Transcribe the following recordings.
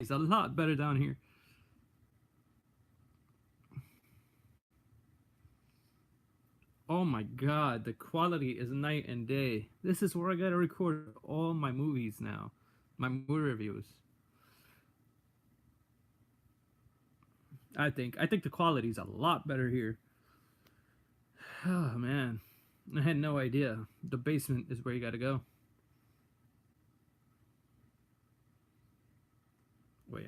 is a lot better down here. Oh my god, the quality is night and day. This is where I gotta record all my movies now. My movie reviews. I think the quality is a lot better here. Oh man. I had no idea. The basement is where you gotta go. Wait,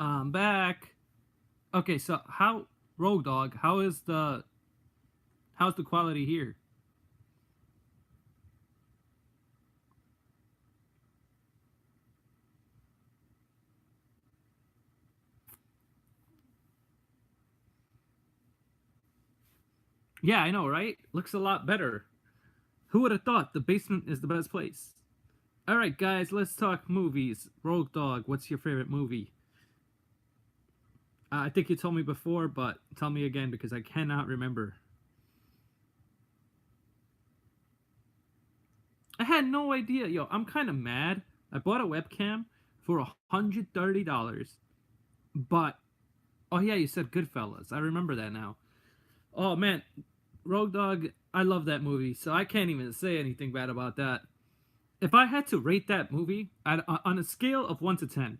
I'm back. Okay, so how Rogue Dog, how's the quality here? Yeah, I know, right? Looks a lot better. Who would have thought the basement is the best place? Alright, guys, let's talk movies. Rogue Dog, what's your favorite movie? I think you told me before, but tell me again because I cannot remember. I had no idea. Yo, I'm kind of mad. I bought a webcam for $130, but oh yeah, you said Goodfellas. I remember that now. Oh man, Rogue Dog. I love that movie, so I can't even say anything bad about that. If I had to rate that movie on a scale of 1 to 10,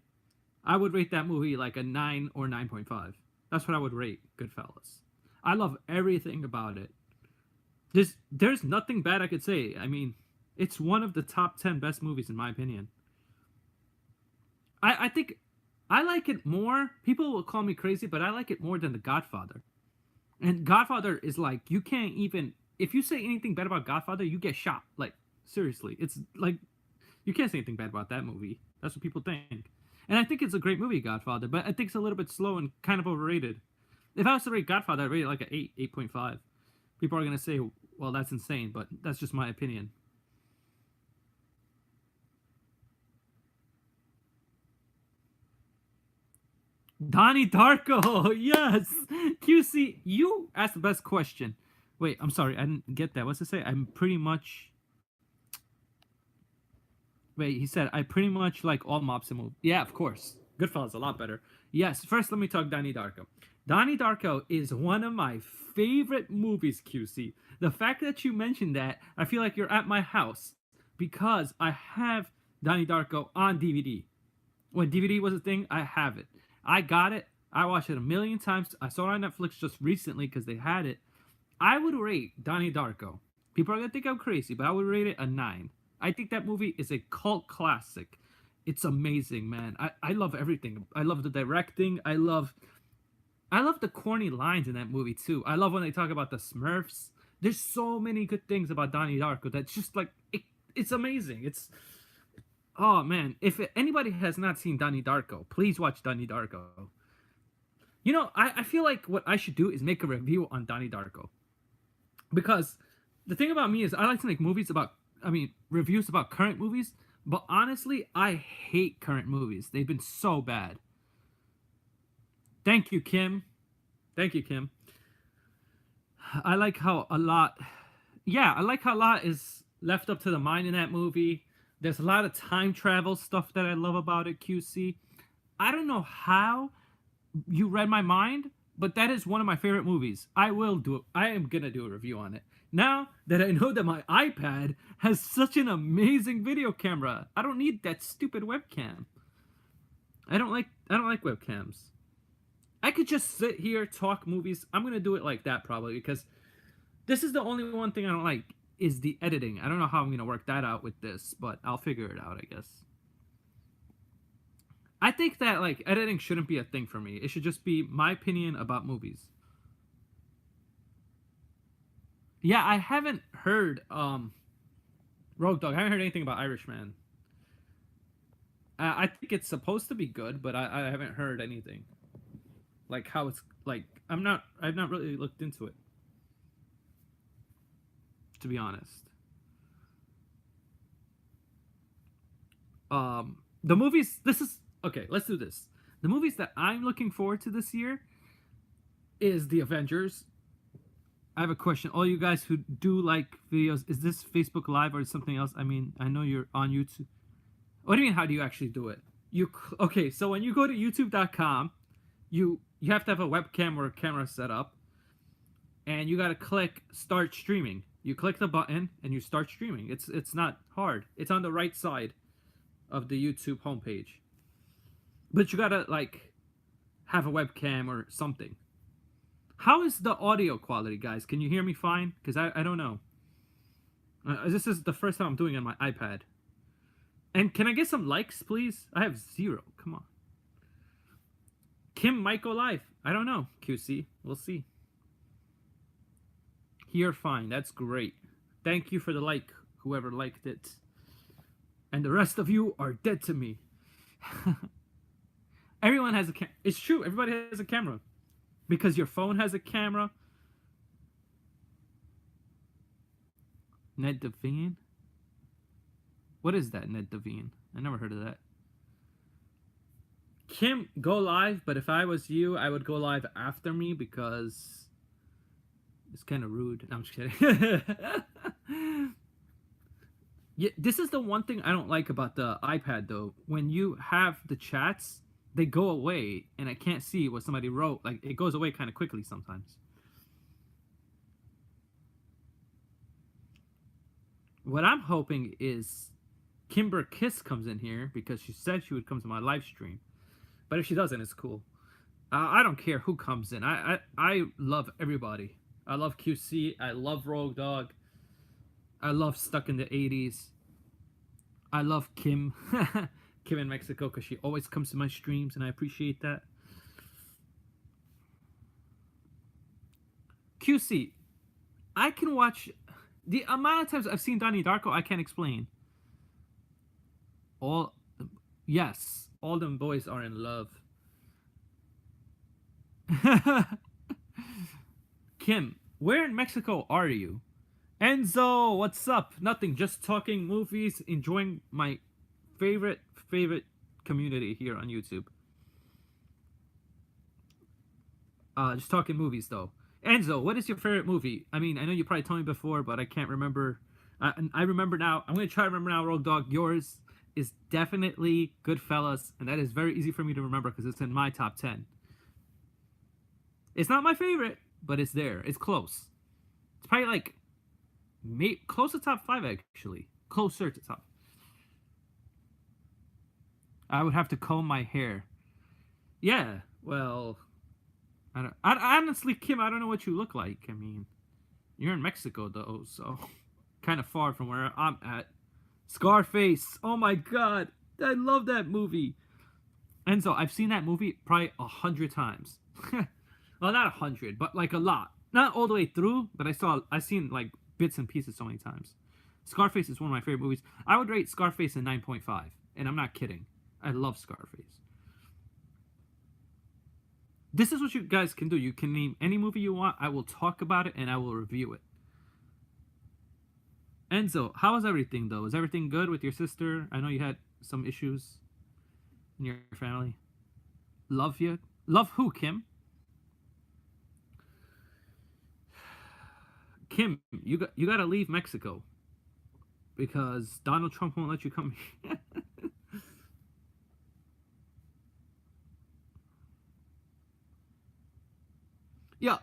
I would rate that movie like a 9 or 9.5. That's what I would rate Goodfellas. I love everything about it. There's nothing bad I could say. I mean, it's one of the top 10 best movies in my opinion. I think I like it more. People will call me crazy, but I like it more than The Godfather. And Godfather is like you can't even if you say anything bad about Godfather, you get shot. Like seriously, it's like you can't say anything bad about that movie. That's what people think. And I think it's a great movie, Godfather, but I think it's a little bit slow and kind of overrated. If I was to rate Godfather, I'd rate it like an 8, 8.5. People are gonna say, well, that's insane, but that's just my opinion. Donnie Darko, yes. QC, you asked the best question. Wait, I'm sorry, I didn't get that. What's it say? I'm pretty much. Wait, he said I pretty much like all mobster movies. Yeah, of course. Goodfellas a lot better. Yes. First, let me talk Donnie Darko. Donnie Darko is one of my favorite movies. QC. The fact that you mentioned that, I feel like you're at my house because I have Donnie Darko on DVD. When DVD was a thing, I have it. I got it. I watched it a million times. I saw it on Netflix just recently because they had it. I would rate Donnie Darko. People are gonna think I'm crazy, but I would rate it a 9. I think that movie is a cult classic. It's amazing, man. I love everything. I love the directing. I love the corny lines in that movie too. I love when they talk about the Smurfs. There's so many good things about Donnie Darko that's just like it's amazing. It's oh man, if anybody has not seen Donnie Darko, please watch Donnie Darko. I feel like what I should do is make a review on Donnie Darko because the thing about me is I like to make reviews about current movies, but honestly, I hate current movies. They've been so bad. Thank you, Kim. Thank you, Kim. I like how a lot yeah, I like how a lot is left up to the mind in that movie. There's a lot of time travel stuff that I love about it, QC. I don't know how you read my mind, but that is one of my favorite movies. I am gonna do a review on it. Now that I know that my iPad has such an amazing video camera, I don't need that stupid webcam. I don't like webcams. I could just sit here, talk movies. I'm gonna do it like that probably because this is the only one thing I don't like is the editing. I don't know how I'm gonna work that out with this, but I'll figure it out, I guess. I think that like editing shouldn't be a thing for me. It should just be my opinion about movies. Yeah, I haven't heard Rogue Dog. I haven't heard anything about Irishman. I think it's supposed to be good, but I haven't heard anything like how it's like. I've not really looked into it to be honest. The movies. This is okay. Let's do this. The movies that I'm looking forward to this year. is the Avengers. I have a question. All you guys who do like videos, is this Facebook Live or something else? I mean, I know you're on YouTube. What do you mean? How do you actually do it? Okay? So when you go to YouTube.com, you have to have a webcam or a camera set up, and you got to click Start Streaming. You click the button and you start streaming. It's not hard. It's on the right side of the YouTube homepage. But you gotta like have a webcam or something. How is the audio quality, guys? Can you hear me fine? Because I don't know. This is the first time I'm doing it on my iPad. And can I get some likes, please? I have 0. Come on. Kim might go live. I don't know, QC. We'll see. Here, fine. That's great. Thank you for the like, whoever liked it. And the rest of you are dead to me. Everyone has a camera. It's true. Everybody has a camera. Because your phone has a camera. Ned Devine? What is that, Ned Devine? I never heard of that. Kim, go live, but if I was you, I would go live after me because it's kind of rude. No, I'm just kidding. Yeah, this is the one thing I don't like about the iPad, though. When you have the chats, they go away, and I can't see what somebody wrote. Like, it goes away kind of quickly sometimes. What I'm hoping is Kimber Kiss comes in here because she said she would come to my live stream. But if she doesn't, it's cool. I don't care who comes in. I love everybody. I love QC. I love Rogue Dog. I love Stuck in the 80s. I love Kim. Kim in Mexico, because she always comes to my streams, and I appreciate that. QC, I can watch... The amount of times I've seen Donnie Darko, I can't explain. Yes, all them boys are in love. Kim, where in Mexico are you? Enzo, what's up? Nothing, just talking movies, enjoying my favorite community here on YouTube. Just talking movies though. Enzo, what is your favorite movie? I mean, I know you probably told me before, but I can't remember. I remember now. I'm gonna try to remember now, Rogue Dog. Yours is definitely Goodfellas, and that is very easy for me to remember because it's in my top 10. It's not my favorite, but it's there. It's close. It's probably like close to top 5 actually. Closer to top. I would have to comb my hair. Yeah, well, honestly, Kim, I don't know what you look like. I mean, you're in Mexico though, so kind of far from where I'm at. Scarface. Oh my god, I love that movie. Enzo, I've seen that movie probably 100 times. Well, not 100, but like a lot. Not all the way through, but I've seen like bits and pieces so many times. Scarface is one of my favorite movies. I would rate Scarface a 9.5, and I'm not kidding. I love Scarface. This is what you guys can do. You can name any movie you want. I will talk about it, and I will review it. Enzo, how is everything, though? Is everything good with your sister? I know you had some issues in your family. Love you. Love who, Kim? Kim, you got to leave Mexico because Donald Trump won't let you come here. Yeah.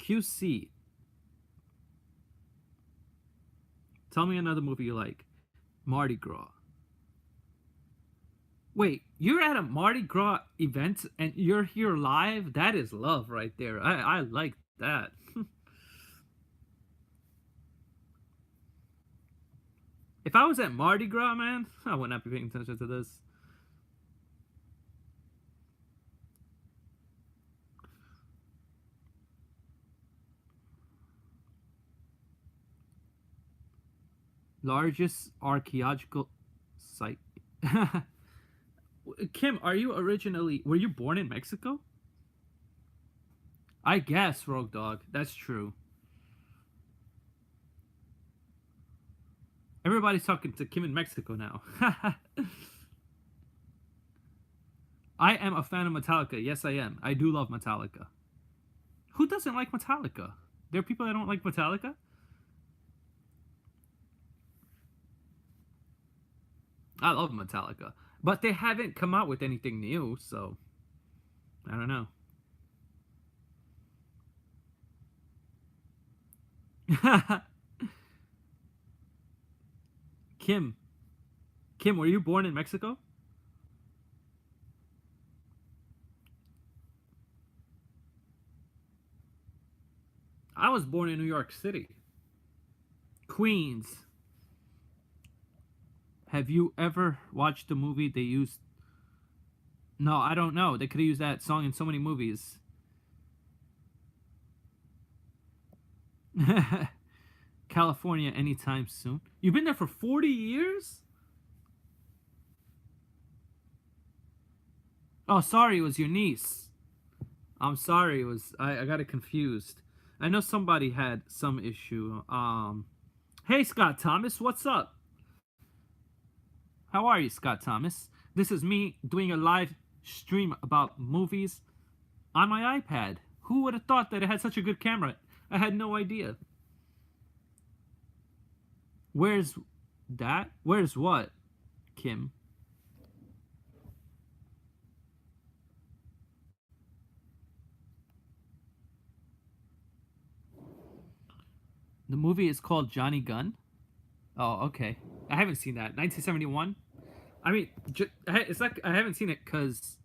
QC. Tell me another movie you like. Mardi Gras. Wait, you're at a Mardi Gras event and you're here live? That is love right there. I like that. If I was at Mardi Gras, man, I would not be paying attention to this. Largest archaeological site. Kim, were you born in Mexico? I guess, Rogue Dog. That's true. Everybody's talking to Kim in Mexico now. I am a fan of Metallica. Yes, I am. I do love Metallica. Who doesn't like Metallica? There are people that don't like Metallica? I love Metallica. But they haven't come out with anything new, so I don't know. Kim. Kim, were you born in Mexico? I was born in New York City. Queens. Have you ever watched a movie they used? No, I don't know. They could have used that song in so many movies. California anytime soon. You've been there for 40 years? Oh, sorry, it was your niece. I'm sorry, it was I got it confused. I know somebody had some issue. Hey Scott Thomas, what's up? How are you, Scott Thomas? This is me doing a live stream about movies on my iPad. Who would have thought that it had such a good camera? I had no idea. Where's that? Where's what, Kim? The movie is called Johnny Gunn. Oh, okay. I haven't seen that. 1971. I mean, it's like I haven't seen it because,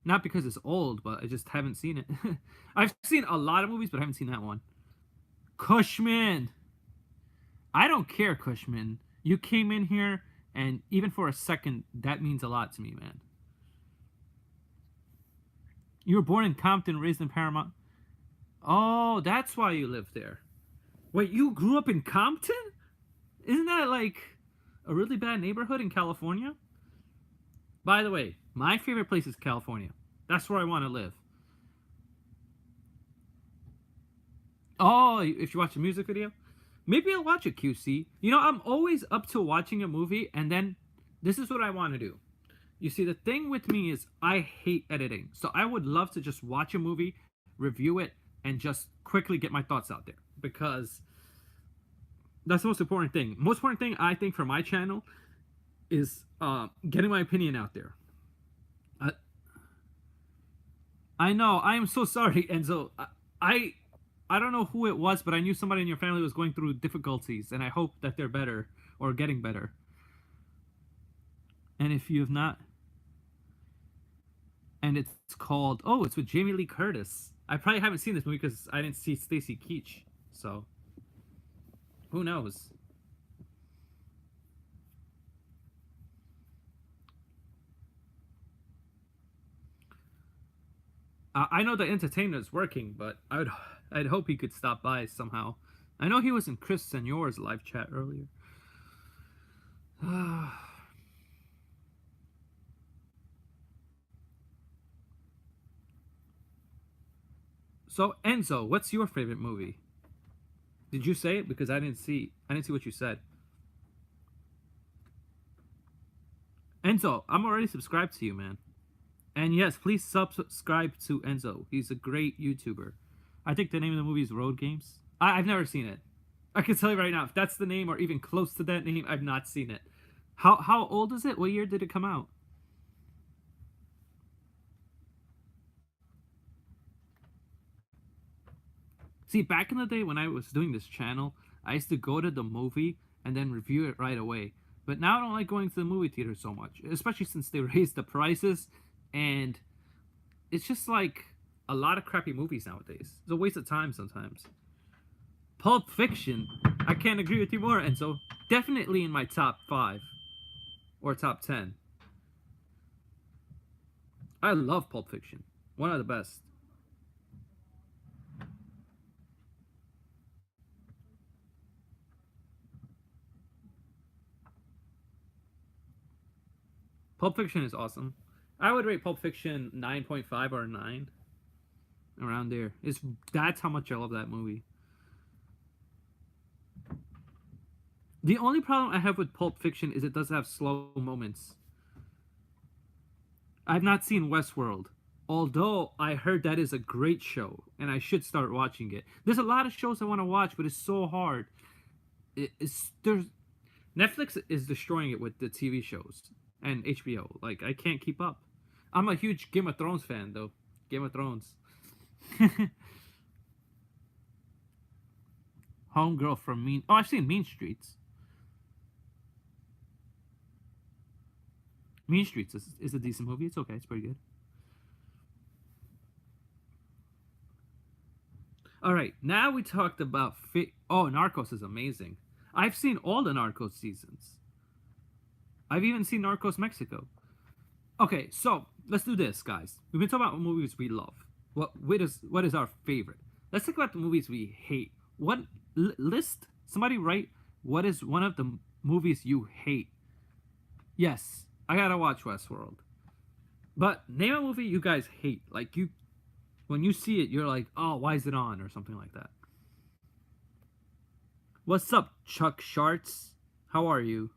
not because it's old, but I just haven't seen it. I've seen a lot of movies, but I haven't seen that one. Cushman. I don't care, Cushman. You came in here, and even for a second, that means a lot to me, man. You were born in Compton, raised in Paramount. Oh, that's why you live there. Wait, you grew up in Compton? Isn't that like a really bad neighborhood in California? By the way, my favorite place is California. That's where I want to live. Oh, if you watch a music video, maybe I'll watch a QC. You know, I'm always up to watching a movie, and then this is what I want to do. You see, the thing with me is I hate editing. So I would love to just watch a movie, review it, and just quickly get my thoughts out there. Because that's the most important thing. Most important thing I think for my channel is getting my opinion out there. I, I know. I am so sorry, Enzo. I I don't know who it was, but I knew somebody in your family was going through difficulties, and I hope that they're better or getting better. And if you have not, and it's called, oh, it's with Jamie Lee Curtis. I probably haven't seen this movie because I didn't see Stacy Keach, so who knows? I know the entertainer is working, but I'd hope he could stop by somehow. I know he was in Chris Senor's live chat earlier. So Enzo, what's your favorite movie? Did you say it? Because I didn't see what you said. Enzo, I'm already subscribed to you, man. And yes, please subscribe to Enzo. He's a great YouTuber. I think the name of the movie is Road Games. I've never seen it. I can tell you right now, if that's the name or even close to that name, I've not seen it. How old is it? What year did it come out? See, back in the day when I was doing this channel, I used to go to the movie and then review it right away. But now I don't like going to the movie theater so much, especially since they raised the prices, and it's just like a lot of crappy movies nowadays. It's a waste of time sometimes. Pulp Fiction, I can't agree with you more, and so definitely in my top 5 or top 10. I love Pulp Fiction. One of the best. Pulp Fiction is awesome. I would rate Pulp Fiction 9.5 or 9, around there. It's That's how much I love that movie. The only problem I have with Pulp Fiction is it does have slow moments. I've not seen Westworld, although I heard that is a great show and I should start watching it. There's a lot of shows I want to watch, but it's so hard. It's there's Netflix is destroying it with the TV shows and HBO. Like I can't keep up. I'm a huge Game of Thrones fan though. Game of Thrones. Homegirl from Mean. Oh, I've seen Mean Streets. Mean Streets is a decent movie. It's okay. It's pretty good. All right, now we talked about oh, Narcos is amazing. I've seen all the Narcos seasons. I've even seen Narcos Mexico. Okay, so let's do this, guys. We've been talking about movies we love. What is our favorite? Let's talk about the movies we hate. What list? Somebody write what is one of the movies you hate. Yes, I gotta watch Westworld. But name a movie you guys hate. Like you, when you see it, you're like, oh, why is it on, or something like that. What's up, Chuck Sharts? How are you?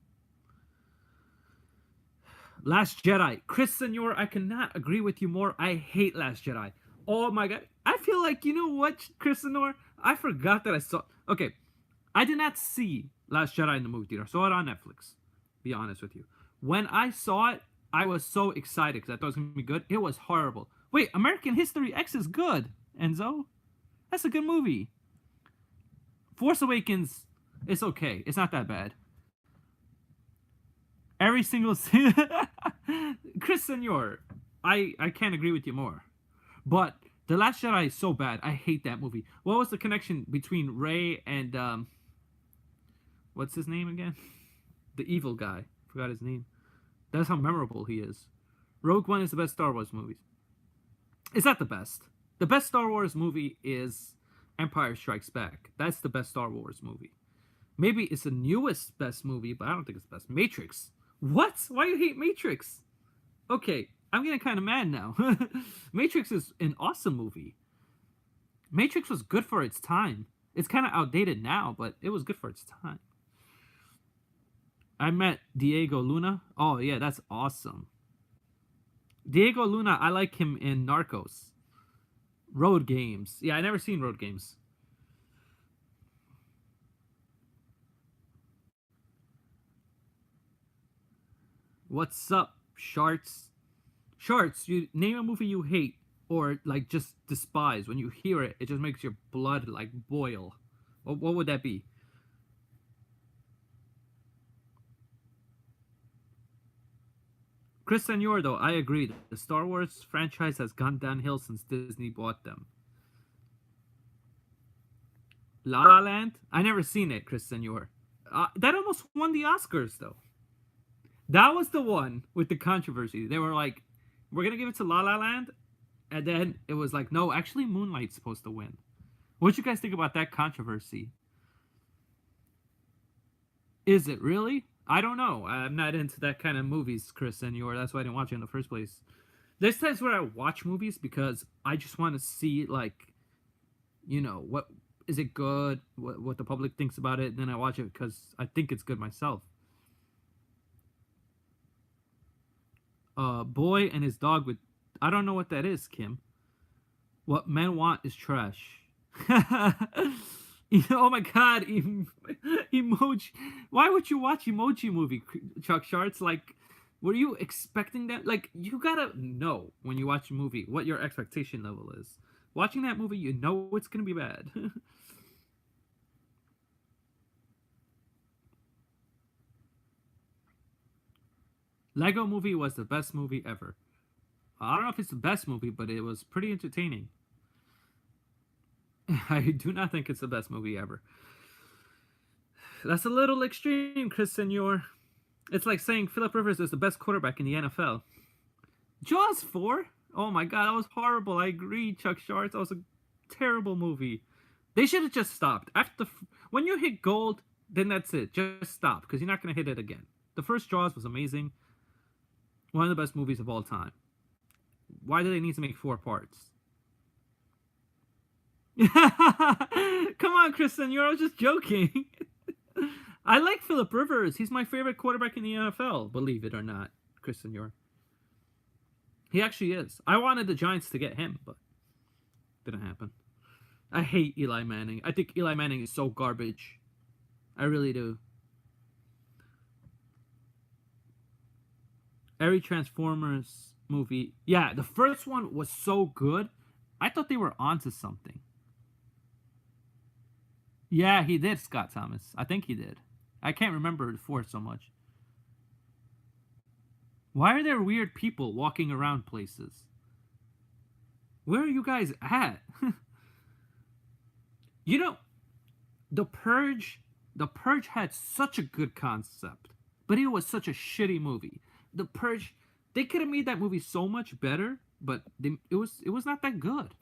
Last Jedi. Chris Senor, I cannot agree with you more. I hate Last Jedi. Oh my god. I feel like, you know what, Chris Senor? I forgot that I saw... Okay, I did not see Last Jedi in the movie theater. I saw it on Netflix. Be honest with you. When I saw it, I was so excited because I thought it was going to be good. It was horrible. Wait, American History X is good, Enzo. That's a good movie. Force Awakens, it's okay. It's not that bad. Every single Chris Senor, I can't agree with you more. But The Last Jedi is so bad. I hate that movie. What was the connection between Rey and what's his name again? The evil guy. Forgot his name. That's how memorable he is. Rogue One is the best Star Wars movie. It's not the best. The best Star Wars movie is Empire Strikes Back. That's the best Star Wars movie. Maybe it's the newest best movie, but I don't think it's the best. Matrix. What? Why you hate Matrix? Okay, I'm getting kind of mad now. Matrix is an awesome movie. Matrix was good for its time. It's kind of outdated now, but it was good for its time. I met Diego Luna. Oh, yeah, that's awesome. Diego Luna, I like him in Narcos. Road Games. Yeah, I never seen Road Games. What's up, Sharts? Sharts, you name a movie you hate or like just despise. When you hear it, it just makes your blood like boil. What would that be? Chris Senor, though, I agree. The Star Wars franchise has gone downhill since Disney bought them. La La Land? I never seen it, Chris Senor. That almost won the Oscars, though. That was the one with the controversy. They were like, we're going to give it to La La Land. And then it was like, no, actually, Moonlight's supposed to win. What you guys think about that controversy? Is it really? I don't know. I'm not into that kind of movies, Chris Senor. That's why I didn't watch it in the first place. There's times where I watch movies because I just want to see, like, you know, what is it good? What the public thinks about it. And then I watch it because I think it's good myself. Boy and his dog with... I don't know what that is, Kim. What men want is trash. Oh my god, emoji. Why would you watch Emoji Movie, Chuck Sharts? Like, were you expecting that? Like, you gotta know when you watch a movie what your expectation level is. Watching that movie, you know it's gonna be bad. Lego Movie was the best movie ever. I don't know if it's the best movie, but it was pretty entertaining. I do not think it's the best movie ever. That's a little extreme, Chris Senor. It's like saying Philip Rivers is the best quarterback in the NFL. Jaws 4? Oh my god, that was horrible. I agree, Chuck Sharts. That was a terrible movie. They should have just stopped. When you hit gold, then that's it. Just stop, because you're not going to hit it again. The first Jaws was amazing. One of the best movies of all time. Why do they need to make 4 parts? Come on, Chris Senor. I was just joking. I like Philip Rivers. He's my favorite quarterback in the NFL, believe it or not, Chris Senor. He actually is. I wanted the Giants to get him, but didn't happen. I hate Eli Manning. I think Eli Manning is so garbage. I really do. Every Transformers movie. Yeah, the first one was so good. I thought they were onto something. Yeah, he did, Scott Thomas. I think he did. I can't remember before so much. Why are there weird people walking around places? Where are you guys at? You know, The Purge, The Purge had such a good concept, but it was such a shitty movie. The Purge, they could have made that movie so much better, but it was not that good.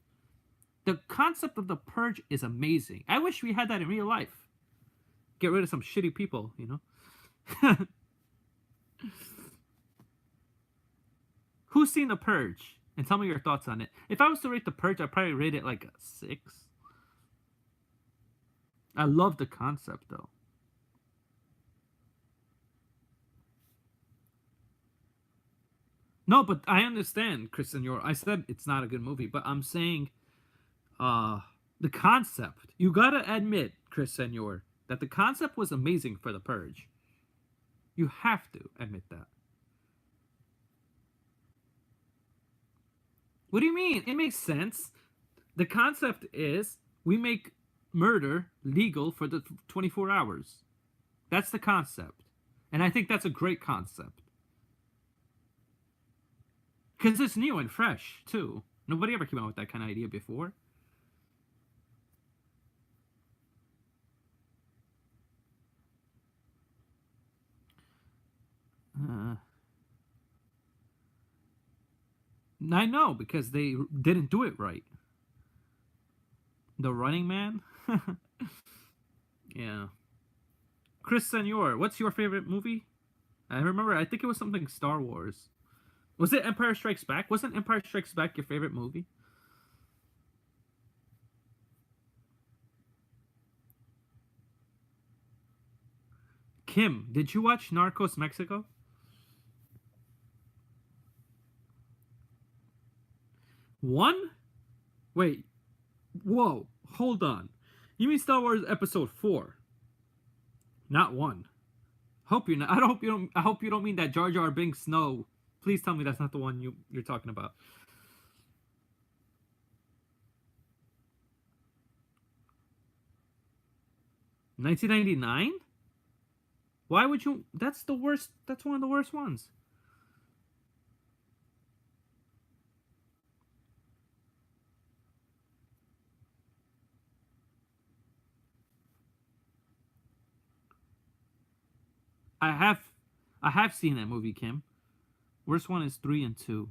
The concept of The Purge is amazing. I wish we had that in real life. Get rid of some shitty people, you know? Who's seen The Purge? And tell me your thoughts on it. If I was to rate The Purge, I'd probably rate it like a 6. I love the concept, though. No, but I understand, Chris Senor. I said it's not a good movie, but I'm saying uh the concept. You gotta admit, Chris Senor, that the concept was amazing for The Purge. You have to admit that. What do you mean? It makes sense. The concept is we make murder legal for the 24 hours. That's the concept. And I think that's a great concept. Because it's new and fresh, too. Nobody ever came out with that kind of idea before. Uh, I know, because they didn't do it right. The Running Man? Yeah. Chris Senor, what's your favorite movie? I remember, I think it was something Star Wars. Was it Empire Strikes Back? Wasn't Empire Strikes Back your favorite movie? Kim, did you watch Narcos Mexico? One? Wait. Whoa. Hold on. You mean Star Wars Episode 4, not 1? Hope you not. I hope you don't. I hope you don't mean that Jar Jar Binks. No, please tell me that's not the one you're talking about. 1999? Why would you? That's the worst. That's one of the worst ones. I have, I have seen that movie, Kim. Worst one is 3 and 2.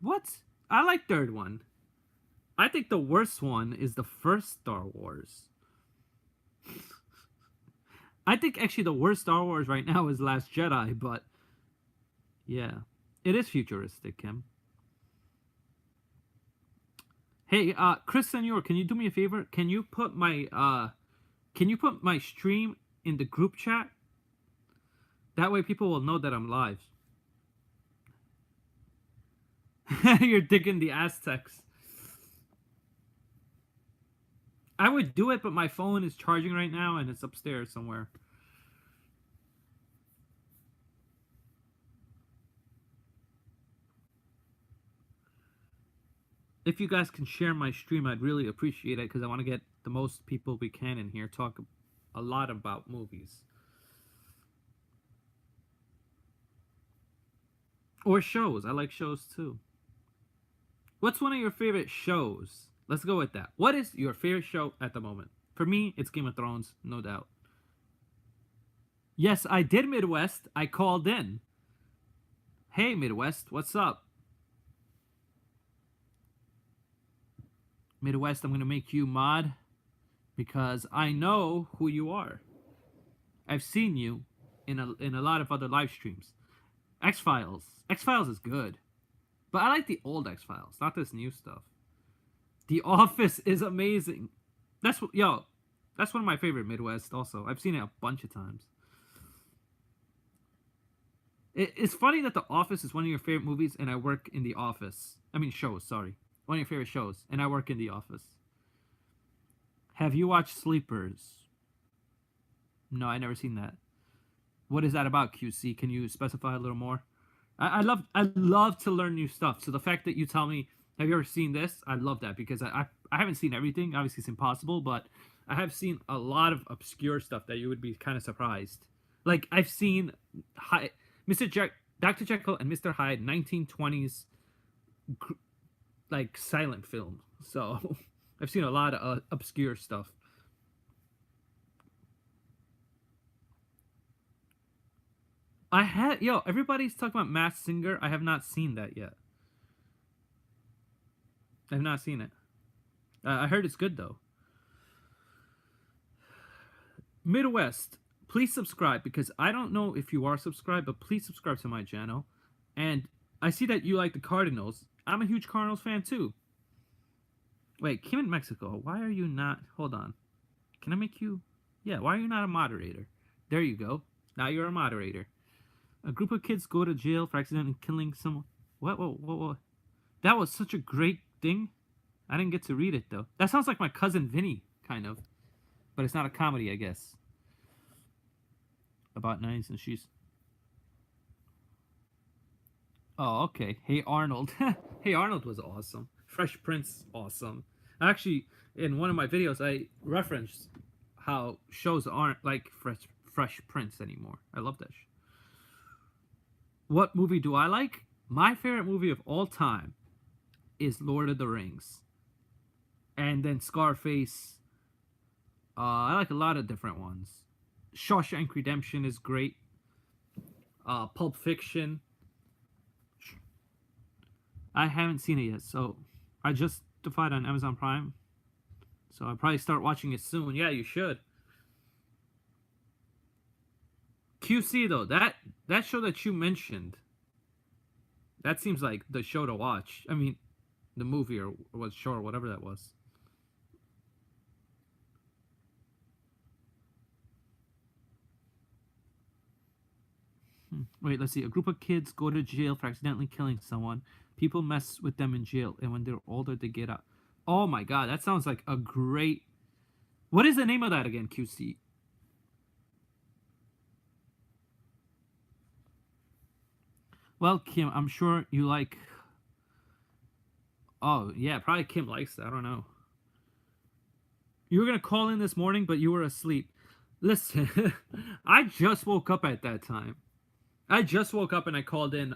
What? I like third one. I think the worst one is the first Star Wars. I think actually the worst Star Wars right now is Last Jedi, but yeah, it is futuristic, Kim. Hey, Chris Senor, can you do me a favor? Can you put my stream in the group chat? That way people will know that I'm live. You're digging the Aztecs. I would do it, but my phone is charging right now and it's upstairs somewhere. If you guys can share my stream, I'd really appreciate it because I want to get the most people we can in here, talk a lot about movies. Or shows. I like shows too. What's one of your favorite shows? Let's go with that. What is your favorite show at the moment? For me, it's Game of Thrones, no doubt. Yes, I did Midwest. I called in. Hey, Midwest, what's up? Midwest, I'm going to make you mod because I know who you are. I've seen you in a lot of other live streams. X Files. X Files is good. But I like the old X Files, not this new stuff. The Office is amazing. That's what, yo, that's one of my favorite Midwest also. I've seen it a bunch of times. It's funny that The Office is one of your favorite movies, and I work in The Office. I mean, shows. Sorry, one of your favorite shows, and I work in The Office. Have you watched Sleepers? No, I never seen that. What is that about, QC? Can you specify a little more? I love to learn new stuff. So the fact that you tell me, have you ever seen this? I love that because I haven't seen everything. Obviously, it's impossible, but I have seen a lot of obscure stuff that you would be kind of surprised. Like I've seen Mr. Dr. Jekyll and Mr. Hyde 1920s like silent film. So I've seen a lot of obscure stuff. I had everybody's talking about Masked Singer. I have not seen that yet. I have not seen it. I heard it's good though. Midwest, please subscribe because I don't know if you are subscribed, but please subscribe to my channel. And I see that you like the Cardinals. I'm a huge Cardinals fan too. Wait, Kim in Mexico, why are you not? Hold on. Can I make you? Yeah, why are you not a moderator? There you go. Now you're a moderator. A group of kids go to jail for accidentally killing someone. What? That was such a great thing. I didn't get to read it though. That sounds like my cousin Vinny, kind of. But it's not a comedy, I guess. About nines and she's. Oh, okay. Hey Arnold. Hey Arnold was awesome. Fresh Prince, awesome. Actually, in one of my videos, I referenced how shows aren't like Fresh Prince anymore. I love that. What movie do I like? My favorite movie of all time is Lord of the Rings. And then Scarface. I like a lot of different ones. Shawshank Redemption is great. Pulp Fiction. I haven't seen it yet, so I just defied on Amazon Prime. So I'll probably start watching it soon. Yeah, you should. QC though, that show that you mentioned, that seems like the show to watch. I mean, the movie or was show or whatever that was. Wait, let's see. A group of kids go to jail for accidentally killing someone. People mess with them in jail, and when they're older, they get out. Oh my god, that sounds like a great. What is the name of that again, QC? Well, Kim, I'm sure you like. Oh yeah, probably Kim likes that. I don't know. You were gonna call in this morning, but you were asleep. Listen, I just woke up at that time. I just woke up and I called in.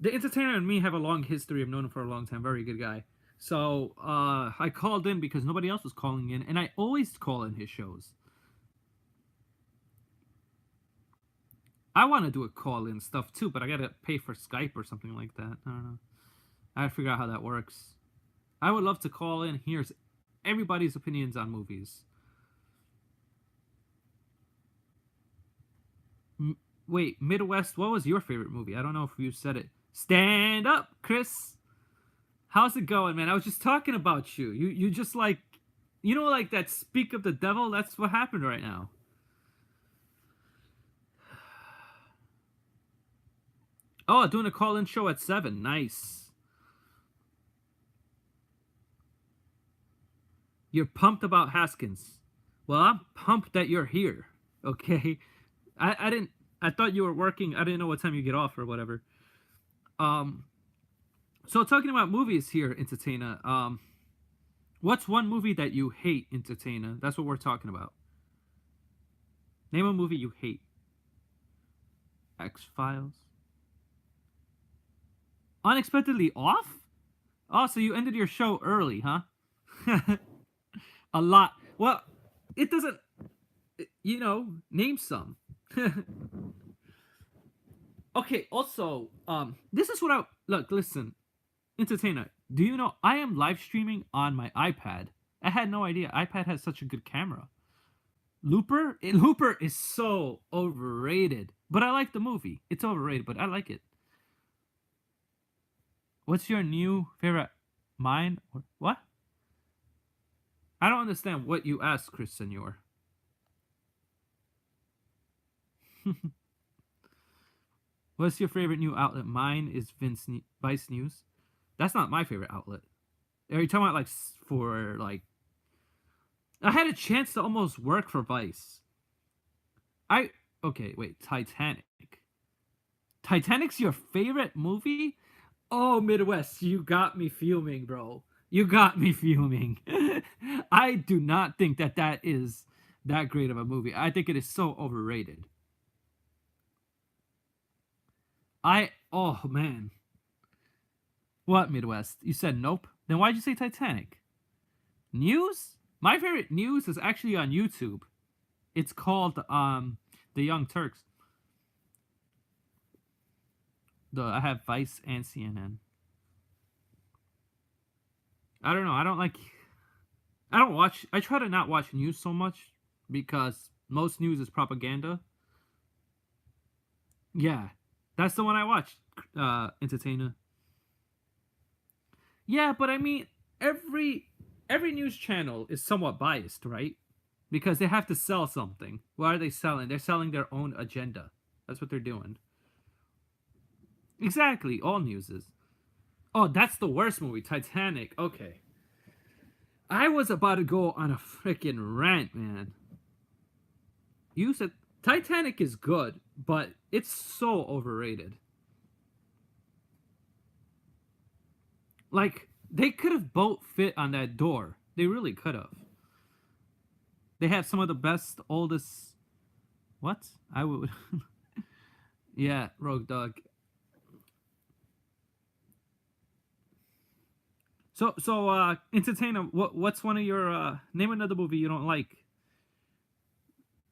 The entertainer and me have a long history. I've known him for a long time. Very good guy. So I called in because nobody else was calling in, and I always call in his shows. I want to do a call in stuff too, but I gotta pay for Skype or something like that. I don't know. I gotta figure out how that works. I would love to call in. Here's everybody's opinions on movies. Wait, Midwest, what was your favorite movie? I don't know if you said it. Stand up, Chris. How's it going, man? I was just talking about you. You just like, like that Speak of the Devil? That's what happened right now. Oh, doing a call-in show at 7. Nice. You're pumped about Haskins. Well, I'm pumped that you're here. Okay. I didn't. I thought you were working. I didn't know what time you get off or whatever. Um. So talking about movies here, Entertainer. What's one movie that you hate, Entertainer? That's what we're talking about. Name a movie you hate. X-Files. Unexpectedly off? Oh, so you ended your show early, huh? A lot. Well, it doesn't. Name some. Okay. Also, this is what I look. Listen, Entertainer. Do you know I am live streaming on my iPad? I had no idea iPad has such a good camera. Looper is so overrated, but I like the movie. It's overrated, but I like it. What's your new favorite? Mine or what? I don't understand what you asked, Chris Senor. What's your favorite new outlet? Mine is Vice News. That's not my favorite outlet. Are you talking about like for like? I had a chance to almost work for Vice. I okay. Wait, Titanic. Titanic's your favorite movie? Oh, Midwest, you got me fuming, bro. You got me fuming. I do not think that that is that great of a movie. I think it is so overrated. Oh man. What, Midwest? You said nope? Then why'd you say Titanic? News? My favorite news is actually on YouTube. It's called The Young Turks. I have Vice and CNN. I don't know. I don't watch. I try to not watch news so much because most news is propaganda. Yeah, that's the one I watched. Entertainer. Yeah, but I mean, every news channel is somewhat biased, right? Because they have to sell something. What are they selling? They're selling their own agenda. That's what they're doing. Exactly, all news is. Oh, that's the worst movie, Titanic. Okay. I was about to go on a freaking rant, man. You said Titanic is good, but it's so overrated. Like, they could have both fit on that door. They really could have. They have some of the best, oldest. What? I would. Yeah, Rogue Dog. Entertainer, what's one of your name another movie you don't like?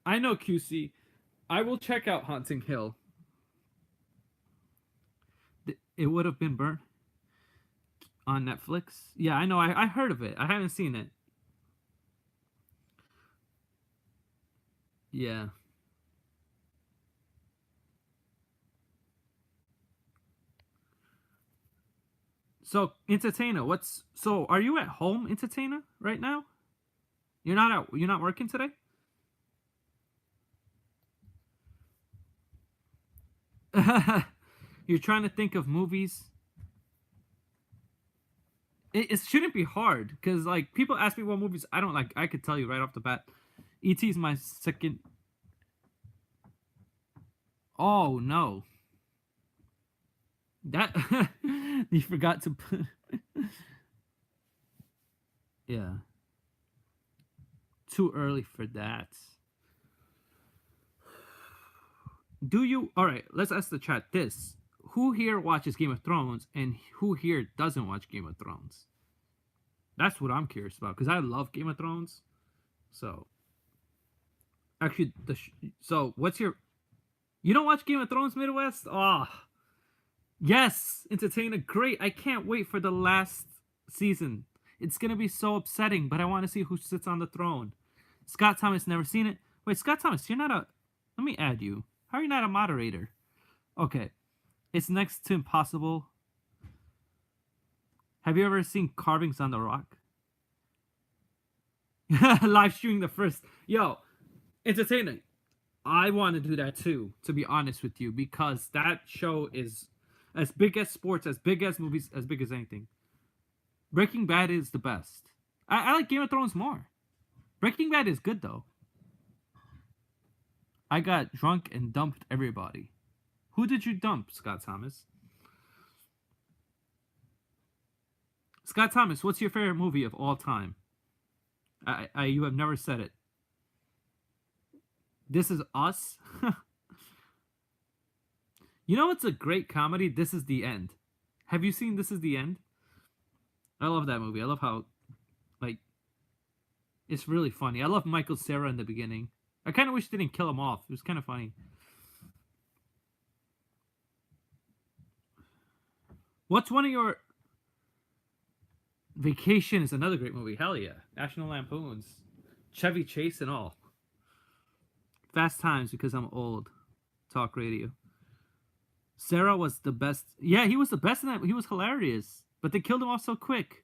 I know QC. I will check out Haunting Hill. It would have been burnt on Netflix. Yeah, I know. I heard of it. I haven't seen it. Yeah. So, Entertainer, are you at home, Entertainer, right now? You're not working today? You're trying to think of movies. It shouldn't be hard because like people ask me what movies I don't like. I could tell you right off the bat. E.T. is my second. Oh no, that you forgot to put. Yeah, too early for that. Do you? All right, let's ask the chat this: who here watches Game of Thrones, and who here doesn't watch Game of Thrones? That's what I'm curious about because I love Game of Thrones. So, actually, so what's your? You don't watch Game of Thrones, Midwest? Ah, oh, yes, Entertainer, great. I can't wait for the last season. It's gonna be so upsetting, but I want to see who sits on the throne. Scott Thomas never seen it. Wait, Scott Thomas, you're not a. Let me add you. How are you not a moderator? Okay, it's next to impossible. Have you ever seen Carvings on the Rock? Live streaming the first. Yo, Entertainer. I want to do that too, to be honest with you, because that show is as big as sports, as big as movies, as big as anything. Breaking Bad is the best. I like Game of Thrones more. Breaking Bad is good though. I got drunk and dumped everybody. Who did you dump, Scott Thomas? Scott Thomas, what's your favorite movie of all time? You have never said it. This Is Us. You know what's a great comedy? This Is the End. Have you seen This Is the End? I love that movie. I love how, like, it's really funny. I love Michael Cera in the beginning. I kind of wish they didn't kill him off. It was kind of funny. What's one of your... Vacation is another great movie. Hell yeah. National Lampoons. Chevy Chase and all. Fast Times because I'm old. Talk radio. Sarah was the best. Yeah, he was the best in that. He was hilarious. But they killed him off so quick.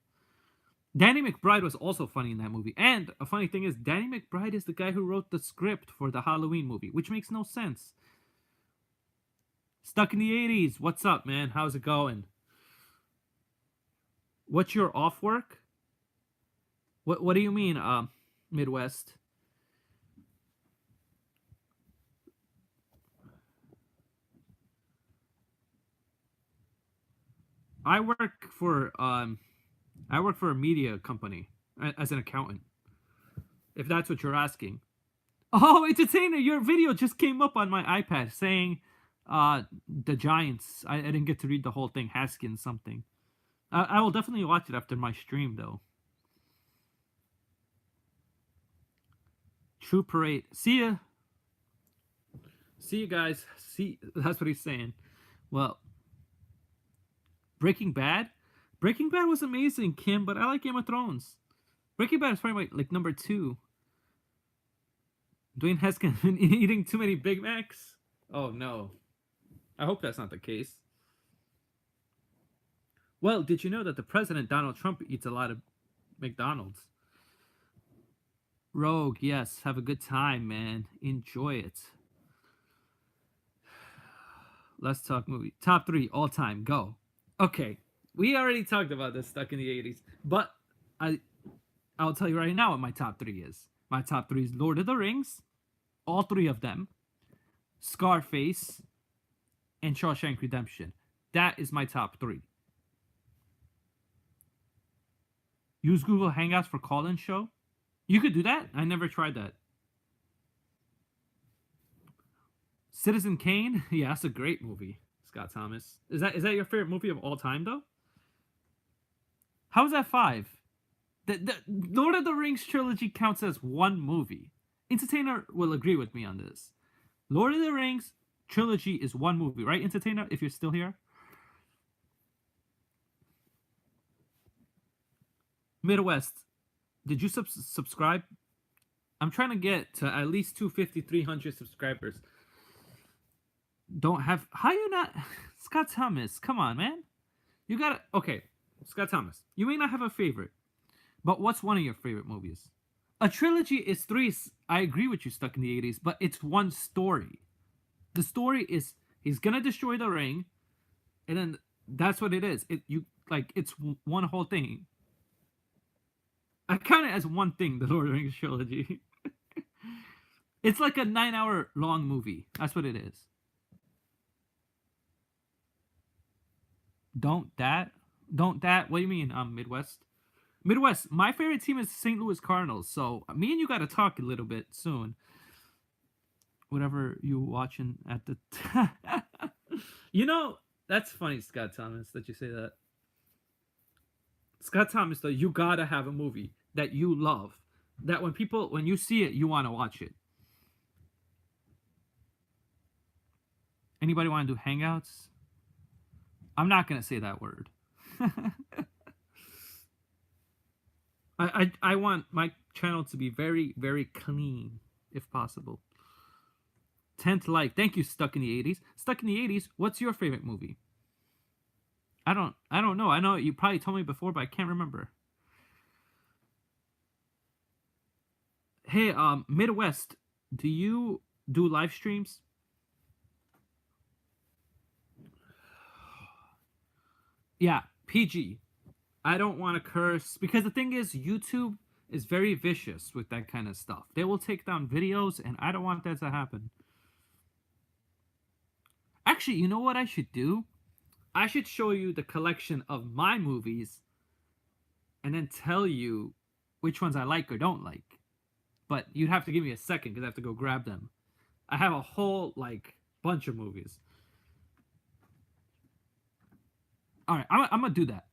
Danny McBride was also funny in that movie. And a funny thing is, Danny McBride is the guy who wrote the script for the Halloween movie, which makes no sense. Stuck in the 80s. What's up, man? How's it going? What's your off work? What do you mean, Midwest? I work for I work for a media company as an accountant. If that's what you're asking. Oh, entertainer! Your video just came up on my iPad saying, the Giants. I didn't get to read the whole thing. Haskins something. I will definitely watch it after my stream though. True Parade. See ya. See you guys. See, that's what he's saying. Well, Breaking Bad. Breaking Bad was amazing, Kim, but I like Game of Thrones. Breaking Bad is probably like number 2. Dwayne Haskins been eating too many Big Macs? Oh no. I hope that's not the case. Well, did you know that the president Donald Trump eats a lot of McDonald's? Rogue, yes. Have a good time, man. Enjoy it. Let's talk movie. Top 3 all time. Go. Okay. We already talked about this Stuck in the 80s, but I'll tell you right now what my top 3 is. My top 3 is Lord of the Rings, all 3 of them, Scarface, and Shawshank Redemption. That is my top 3. Use Google Hangouts for call-in show. You could do that. I never tried that. Citizen Kane. Yeah, that's a great movie. Scott Thomas. Is that your favorite movie of all time though? How is that 5? The Lord of the Rings trilogy counts as one movie. Entertainer will agree with me on this. Lord of the Rings trilogy is one movie, right, Entertainer? If you're still here. Midwest, did you subscribe? I'm trying to get to at least 250, 300 subscribers. Don't have. How you not? Scott Thomas, come on, man. You gotta. Okay, Scott Thomas, you may not have a favorite, but what's one of your favorite movies? A trilogy is 3. I agree with you, Stuck in the 80s, but it's one story. The story is he's gonna destroy the ring, and then that's what it is. It's one whole thing. I count it as one thing, the Lord of the Rings trilogy. It's like a 9-hour long movie. That's what it is. Don't that? What do you mean, Midwest? Midwest, my favorite team is St. Louis Cardinals, so me and you gotta talk a little bit soon. Whatever you watching at the You know, that's funny, Scott Thomas, that you say that. Scott Thomas, though, you gotta have a movie that you love. That when you see it, you wanna watch it. Anybody wanna do hangouts? I'm not gonna say that word. I want my channel to be very, very clean, if possible. 10th Life. Thank you, Stuck in the 80s. Stuck in the 80s, what's your favorite movie? I don't know. I know you probably told me before, but I can't remember. Hey, Midwest, do you do live streams? Yeah, PG. I don't want to curse because the thing is, YouTube is very vicious with that kind of stuff. They will take down videos, and I don't want that to happen. Actually, you know what I should do? I should show you the collection of my movies and then tell you which ones I like or don't like. But you'd have to give me a second because I have to go grab them. I have a whole, bunch of movies. Alright, I'm going to do that.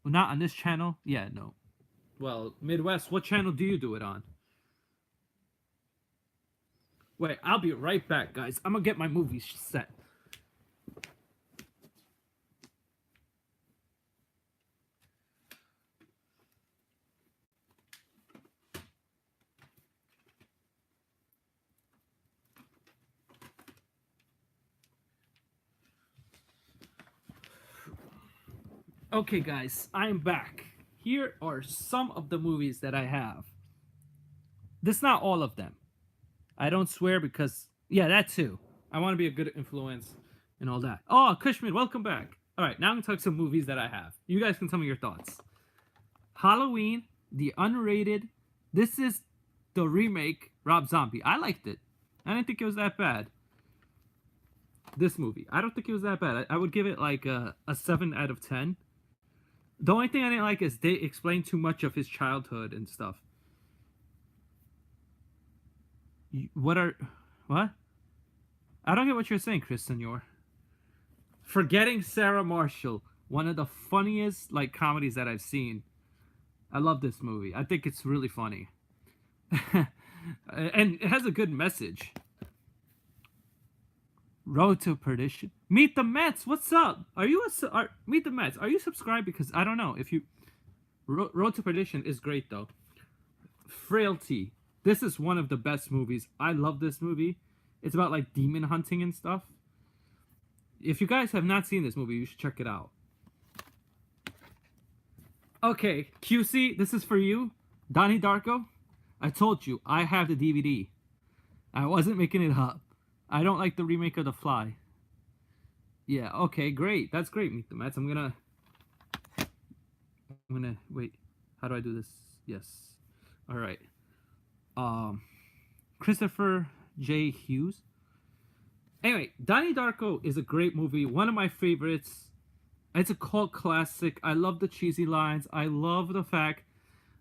Well, not on this channel? Yeah, no. Well, Midwest, what channel do you do it on? Wait, I'll be right back, guys. I'm going to get my movies set. Okay, guys, I'm back. Here are some of the movies that I have. This is not all of them. I don't swear because, yeah, that too. I want to be a good influence. and all that. Oh, Kushman, welcome back. All right, now I'm gonna talk some movies that I have. You guys can tell me your thoughts. Halloween, the unrated. This is the remake. Rob Zombie. I liked it. I didn't think it was that bad. This movie, I don't think it was that bad. I would give it like a 7 out of 10. The only thing I didn't like is they explained too much of his childhood and stuff. What? I don't get what you're saying, Chris Senor. Forgetting Sarah Marshall, one of the funniest like comedies that I've seen. I love this movie. I think it's really funny. And it has a good message. Road to Perdition. Meet the Mets. What's up? Are you Meet the Mets? Are you subscribed? Because I don't know if you. Road to Perdition is great though. Frailty. This is one of the best movies. I love this movie. It's about like demon hunting and stuff. If you guys have not seen this movie, you should check it out. Okay, QC, this is for you. Donnie Darko. I told you, I have the DVD. I wasn't making it up. I don't like the remake of The Fly. Yeah, okay, great. That's great, Meet the Mets. I'm gonna wait. How do I do this? Yes. All right. Christopher J. Hughes. Anyway, Donnie Darko is a great movie. One of my favorites. It's a cult classic. I love the cheesy lines. I love the fact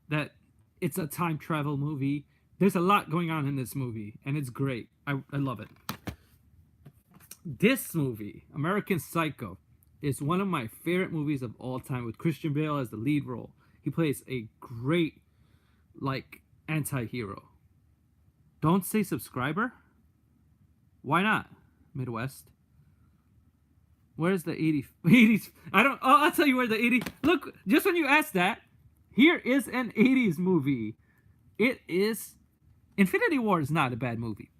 that it's a time travel movie. There's a lot going on in this movie, and it's great. I love it. This movie, American Psycho, is one of my favorite movies of all time with Christian Bale as the lead role. He plays a great, like, anti-hero. Don't say subscriber? Why not, Midwest? Where's the 80s? I'll tell you where the 80s... Look, just when you asked that, here is an 80s movie. It is... Infinity War is not a bad movie.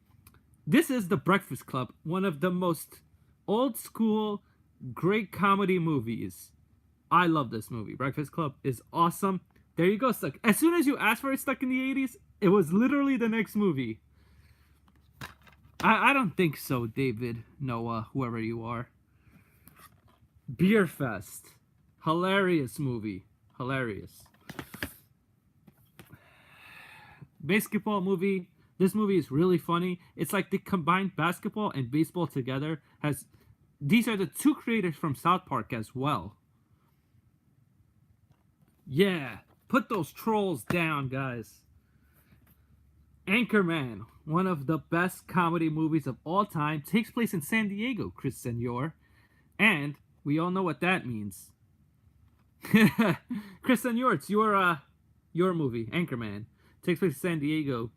This is The Breakfast Club, one of the most old school, great comedy movies. I love this movie. Breakfast Club is awesome. There you go, Stuck. As soon as you asked for it, Stuck in the 80s, it was literally the next movie. I don't think so, David, Noah, whoever you are. Beer Fest. Hilarious movie. Hilarious. Basketball movie. This movie is really funny. It's like they combined basketball and baseball together. These are the two creators from South Park as well. Yeah. Put those trolls down, guys. Anchorman, one of the best comedy movies of all time, takes place in San Diego, Chris Senor. And we all know what that means. Chris Senor, it's your movie, Anchorman. Takes place in San Diego.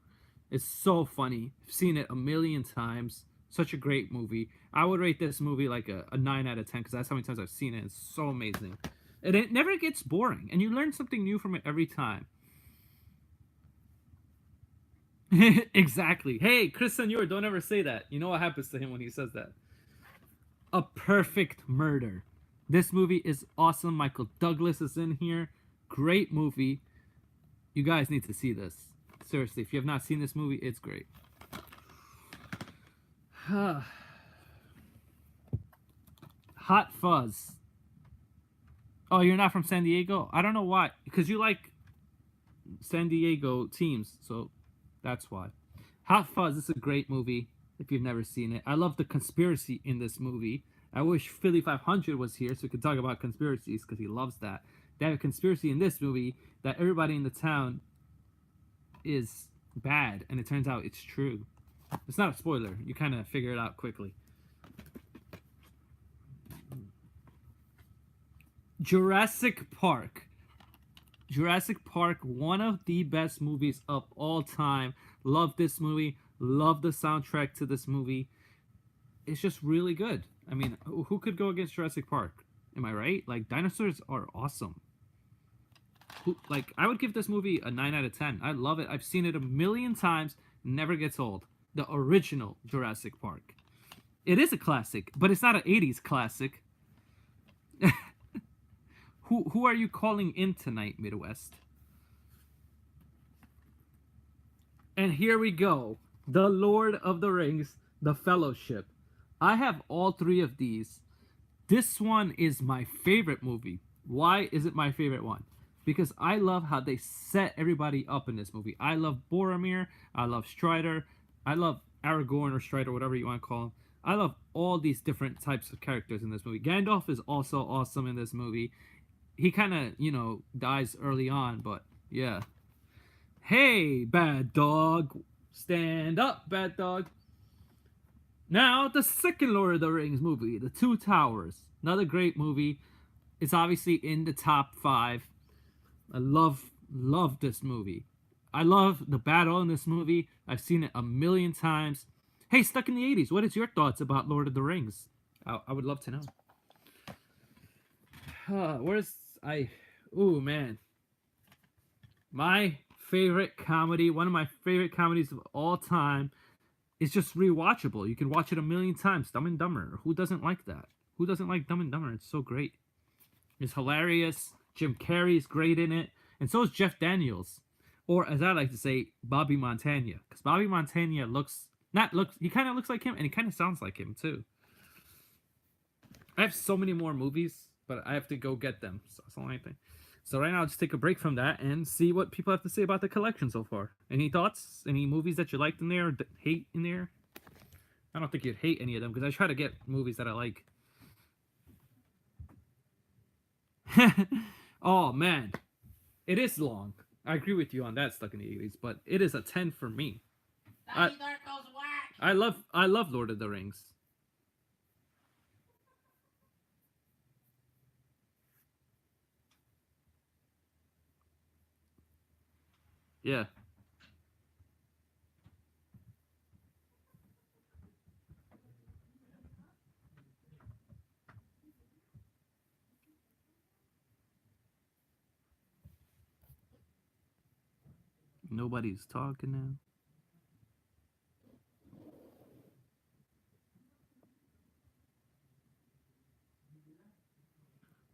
It's so funny. I've seen it a million times. Such a great movie. I would rate this movie like a 9 out of 10 because that's how many times I've seen it. It's so amazing. And it never gets boring. And you learn something new from it every time. Exactly. Hey, Chris Senor, don't ever say that. You know what happens to him when he says that. A Perfect Murder. This movie is awesome. Michael Douglas is in here. Great movie. You guys need to see this. Seriously, if you have not seen this movie, it's great. Hot Fuzz. Oh, you're not from San Diego? I don't know why. Because you like San Diego teams, so that's why. Hot Fuzz is a great movie if you've never seen it. I love the conspiracy in this movie. I wish Philly 500 was here so we could talk about conspiracies because he loves that. They have a conspiracy in this movie that everybody in the town is bad, and it turns out it's true. It's not a spoiler. You kind of figure it out quickly. Jurassic Park. Jurassic Park, one of the best movies of all time. Love this movie. Love the soundtrack to this movie. It's just really good. I mean, who could go against Jurassic Park? Am I right? Like, dinosaurs are awesome. I would give this movie a 9 out of 10. I love it. I've seen it a million times. Never gets old. The original Jurassic Park. It is a classic, but it's not an 80s classic. Who are you calling in tonight, Midwest? And here we go. The Lord of the Rings, The Fellowship. I have all three of these. This one is my favorite movie. Why is it my favorite one? Because I love how they set everybody up in this movie. I love Boromir. I love Strider. I love Aragorn or Strider, whatever you want to call him. I love all these different types of characters in this movie. Gandalf is also awesome in this movie. He kind of, dies early on, but yeah. Hey, bad dog. Stand up, bad dog. Now, the second Lord of the Rings movie, The Two Towers. Another great movie. It's obviously in the top 5. I love this movie. I love the battle in this movie. I've seen it a million times. Hey, stuck in the 80s, what is your thoughts about Lord of the Rings? I would love to know. Where's I? Ooh, man. My favorite comedy, one of my favorite comedies of all time, is just rewatchable. You can watch it a million times. Dumb and Dumber. Who doesn't like that? Who doesn't like Dumb and Dumber? It's so great. It's hilarious. Jim Carrey's great in it, and so is Jeff Daniels, or as I like to say, Bobby Montana. Because Bobby Montana he kind of looks like him, and he kind of sounds like him too. I have so many more movies, but I have to go get them. So that's the only thing. So right now, I'll just take a break from that and see what people have to say about the collection so far. Any thoughts? Any movies that you liked in there or hate in there? I don't think you'd hate any of them because I try to get movies that I like. Oh man, it is long. I agree with you on that. Stuck in the 80s, but it is a 10 for me. I love Lord of the Rings. Yeah. Nobody's talking now.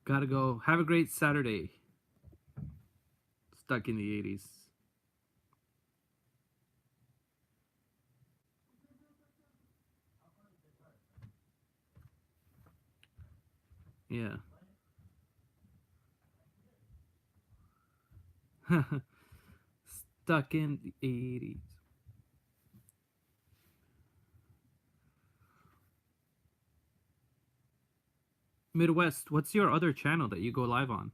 Gotta go. Have a great Saturday. Stuck in the 80s. Yeah. Stuck in the 80s. Midwest, what's your other channel that you go live on?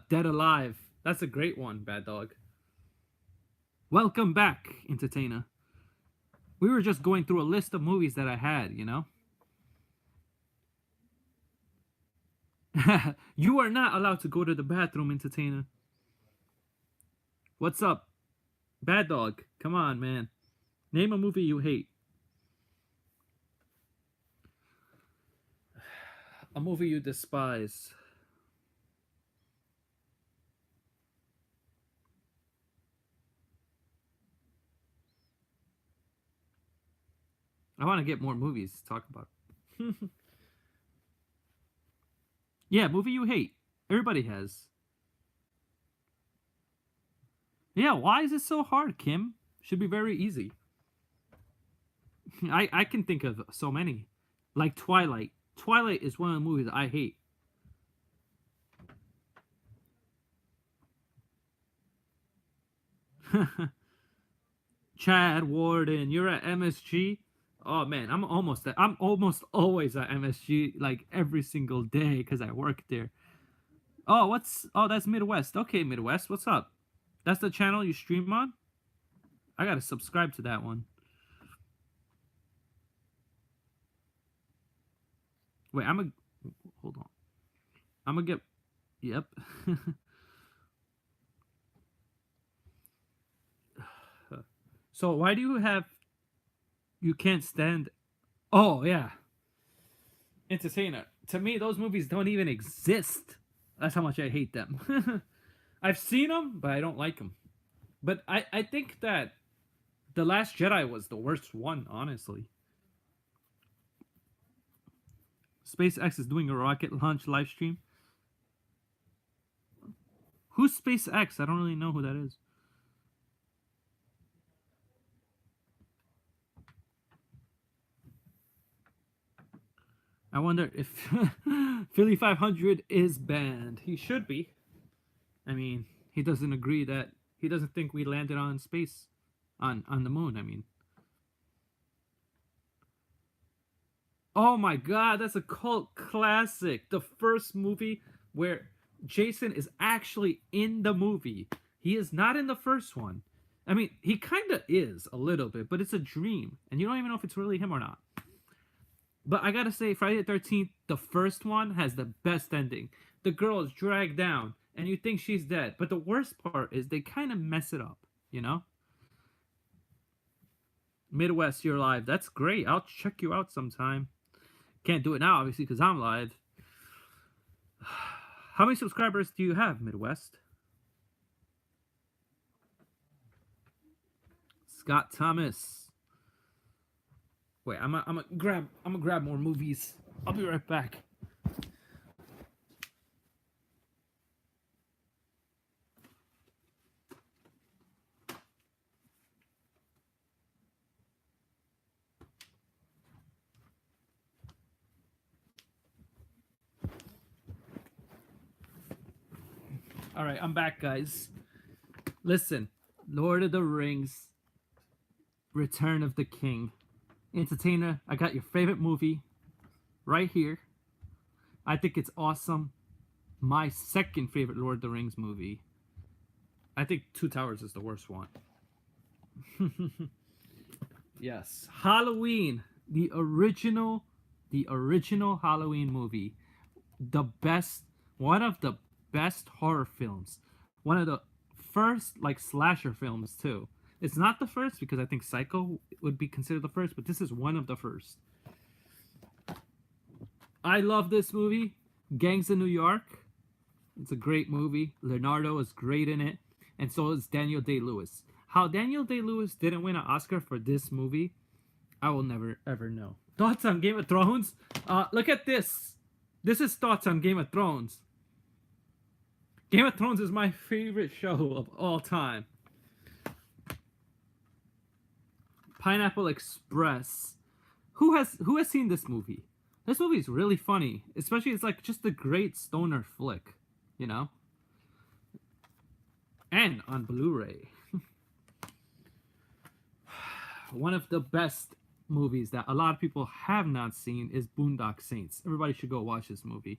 Dead Alive. That's a great one, Bad Dog. Welcome back, entertainer. We were just going through a list of movies that I had. You are not allowed to go to the bathroom, entertainer. What's up? Bad Dog. Come on, man. Name a movie you hate. A movie you despise. I want to get more movies to talk about. Yeah, movie you hate. Everybody has. Yeah, why is it so hard, Kim? Should be very easy. I can think of so many. Like Twilight. Twilight is one of the movies I hate. Chad Warden, you're at MSG? Oh man, I'm almost always at MSG like every single day because I work there. Oh, that's Midwest. Okay, Midwest, what's up? That's the channel you stream on? I gotta subscribe to that one. Wait, hold on. I'm gonna get yep. So why do you can't stand Oh yeah. Entertainer. To me, those movies don't even exist. That's how much I hate them. I've seen them, but I don't like them. But I think that The Last Jedi was the worst one, honestly. SpaceX is doing a rocket launch live stream. Who's SpaceX? I don't really know who that is. I wonder if Philly 500 is banned. He should be. I mean, he doesn't agree that he doesn't think we landed on space, on the moon. I mean, oh my God, that's a cult classic. The first movie where Jason is actually in the movie. He is not in the first one. I mean, he kind of is a little bit, but it's a dream, and you don't even know if it's really him or not. But I gotta say, Friday the 13th, the first one, has the best ending. The girl is dragged down, and you think she's dead. But the worst part is they kind of mess it up, you know? Midwest, you're live. That's great. I'll check you out sometime. Can't do it now, obviously, because I'm live. How many subscribers do you have, Midwest? Scott Thomas. Wait, I'm gonna grab more movies. I'll be right back. All right, I'm back, guys. Listen, Lord of the Rings, Return of the King. Entertainer, I got your favorite movie right here. I think it's awesome. My second favorite Lord of the Rings movie. I think Two Towers is the worst one. Yes. Halloween, the original Halloween movie. The best, one of the best horror films. One of the first like slasher films too. It's not the first because I think Psycho would be considered the first, but this is one of the first. I love this movie. Gangs of New York. It's a great movie. Leonardo is great in it, and so is Daniel Day-Lewis. How Daniel Day-Lewis didn't win an Oscar for this movie, I will never ever know. Thoughts on Game of Thrones? Look at this. This is thoughts on Game of Thrones. Game of Thrones is my favorite show of all time. Pineapple Express. Who has seen this movie? This movie is really funny, especially it's like just a great stoner flick, you know? And on Blu-ray. One of the best movies that a lot of people have not seen is Boondock Saints. Everybody should go watch this movie.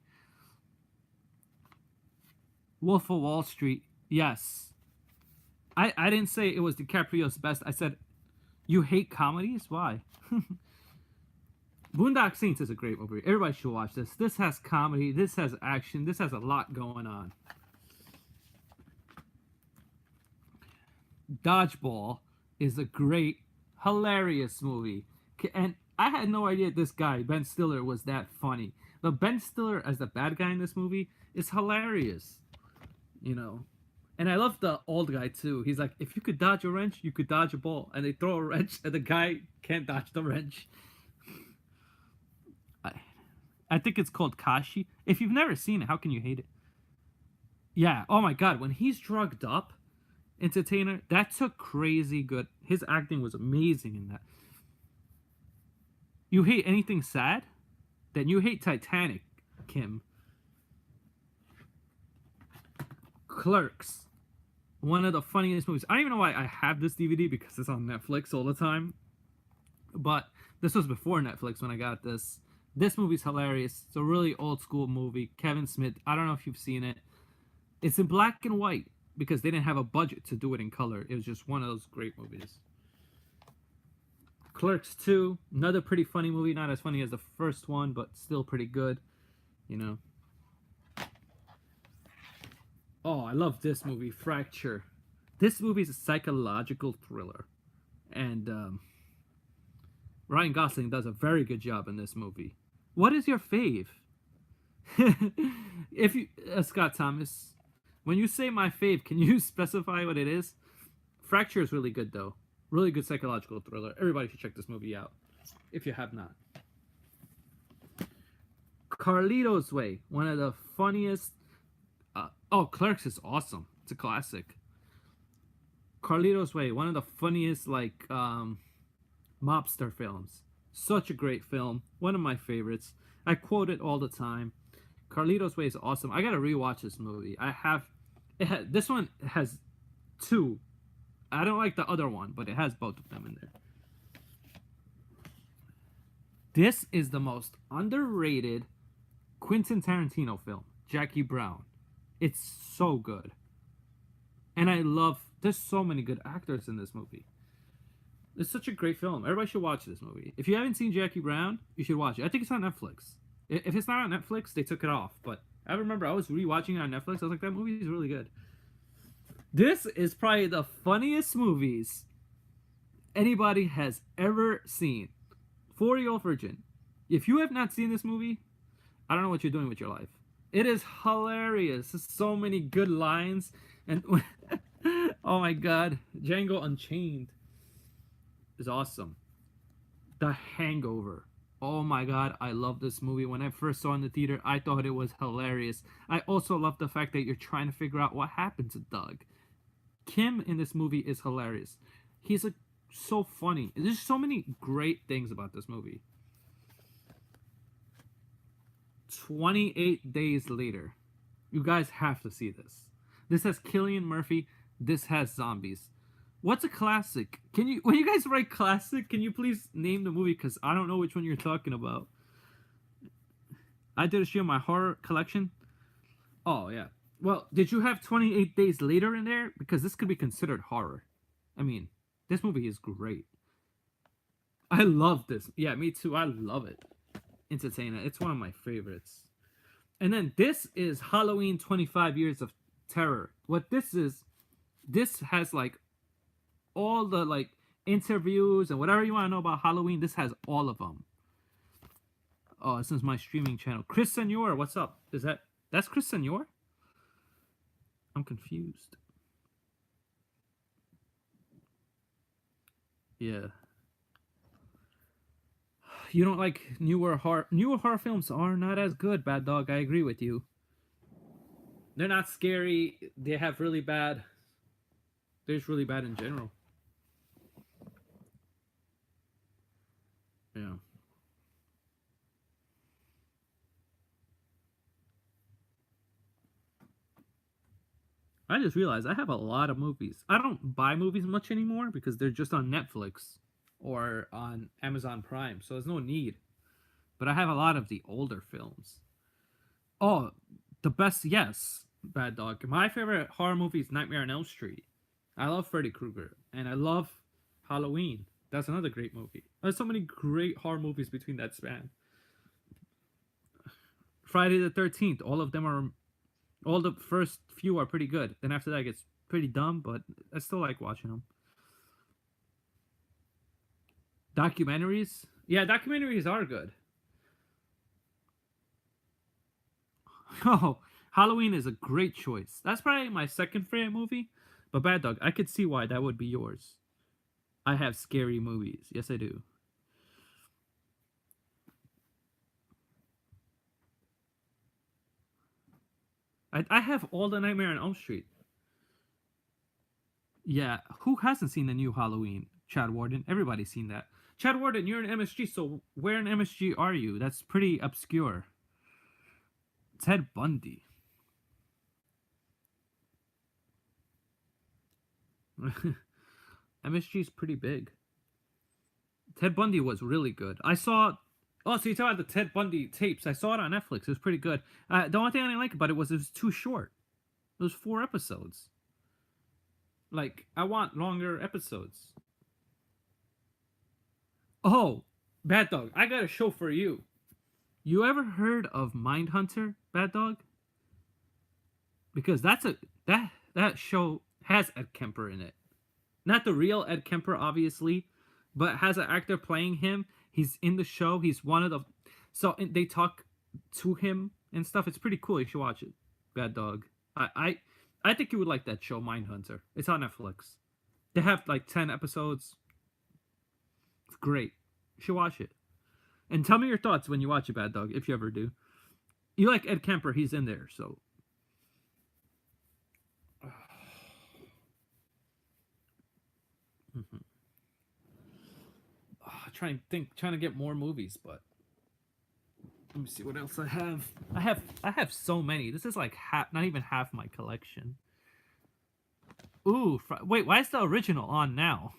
Wolf of Wall Street. Yes. I didn't say it was DiCaprio's best. I said, you hate comedies? Why? Boondock Saints is a great movie. Everybody should watch this. This has comedy. This has action. This has a lot going on. Dodgeball is a great, hilarious movie. And I had no idea this guy, Ben Stiller, was that funny. But Ben Stiller as the bad guy in this movie is hilarious. You know. And I love the old guy too. He's like, if you could dodge a wrench, you could dodge a ball. And they throw a wrench and the guy can't dodge the wrench. I think it's called Kashi. If you've never seen it, how can you hate it? Yeah, oh my god, when he's drugged up, Entertainer, that took crazy good. His acting was amazing in that. You hate anything sad? Then you hate Titanic, Kim. Clerks. One of the funniest movies. I don't even know why I have this DVD because it's on Netflix all the time. But this was before Netflix when I got this. This movie's hilarious. It's a really old school movie. Kevin Smith. I don't know if you've seen it. It's in black and white because they didn't have a budget to do it in color. It was just one of those great movies. Clerks 2. Another pretty funny movie. Not as funny as the first one, but still pretty good. You know. Oh, I love this movie, Fracture. This movie is a psychological thriller. And Ryan Gosling does a very good job in this movie. What is your fave? If you Scott Thomas, when you say my fave, can you specify what it is? Fracture is really good though. Really good psychological thriller. Everybody should check this movie out if you have not. Carlito's Way, one of the funniest Oh, Clerks is awesome. It's a classic. Carlito's Way, one of the funniest mobster films. Such a great film. One of my favorites. I quote it all the time. Carlito's Way is awesome. I gotta rewatch this movie. This one has two. I don't like the other one, but it has both of them in there. This is the most underrated Quentin Tarantino film, Jackie Brown. It's so good. And there's so many good actors in this movie. It's such a great film. Everybody should watch this movie. If you haven't seen Jackie Brown, you should watch it. I think it's on Netflix. If it's not on Netflix, they took it off. But I remember I was rewatching it on Netflix. I was like, that movie is really good. This is probably the funniest movies anybody has ever seen. 40-Year-Old Virgin. If you have not seen this movie, I don't know what you're doing with your life. It is hilarious. There's so many good lines. And oh my god, Django Unchained is awesome. The Hangover. Oh my god, I love this movie. When I first saw it in the theater, I thought it was hilarious. I also love the fact that you're trying to figure out what happened to Doug. Kim in this movie is hilarious. He's so funny. There's so many great things about this movie. 28 Days Later. You guys have to see this. This has Cillian Murphy. This has zombies. What's a classic? When you guys write classic, can you please name the movie? Because I don't know which one you're talking about. I did a show on my horror collection. Oh, yeah. Well, did you have 28 Days Later in there? Because this could be considered horror. I mean, this movie is great. I love this. Yeah, me too. I love it. Entertainer. It's one of my favorites. And then this is Halloween 25 Years of Terror. What this has all the interviews and whatever you want to know about Halloween. This has all of them. Oh, this is my streaming channel. Chris Senor, what's up? That's Chris Senor? I'm confused. Yeah. You don't like newer horror films are not as good, Bad Dog. I agree with you. They're not scary. They have really bad. They're just really bad in general. Yeah. I just realized I have a lot of movies. I don't buy movies much anymore because they're just on Netflix or on Amazon Prime, so there's no need. But I have a lot of the older films. Oh, the best, yes, Bad Dog. My favorite horror movie is Nightmare on Elm Street. I love Freddy Krueger, and I love Halloween. That's another great movie. There's so many great horror movies between that span. Friday the 13th, all the first few are pretty good. Then after that, it gets pretty dumb, but I still like watching them. Documentaries? Yeah, documentaries are good. Oh, Halloween is a great choice. That's probably my second favorite movie. But Bad Dog, I could see why that would be yours. I have scary movies. Yes, I do. I have all the Nightmare on Elm Street. Yeah, who hasn't seen the new Halloween? Chad Warden. Everybody's seen that. Chad Warden, you're an MSG, so where in MSG are you? That's pretty obscure. Ted Bundy. MSG is pretty big. Ted Bundy was really good. I saw. Oh, so you talk about the Ted Bundy tapes? I saw it on Netflix. It was pretty good. The only thing I didn't like about it was too short. It was 4 episodes. Like I want longer episodes. Oh, Bad Dog, I got a show for you. You ever heard of Mindhunter, Bad Dog? Because that show has Ed Kemper in it. Not the real Ed Kemper, obviously, but has an actor playing him. He's in the show. He's one of the. So they talk to him and stuff. It's pretty cool. You should watch it. Bad Dog. I think you would like that show, Mindhunter. It's on Netflix. They have 10 episodes. It's great. You should watch it. And tell me your thoughts when you watch it, Bad Dog, if you ever do. You like Ed Kemper, he's in there, so. Mhm. Trying to get more movies, but let me see what else I have. I have so many. This is like half, not even half my collection. Ooh, wait, why is the original on now?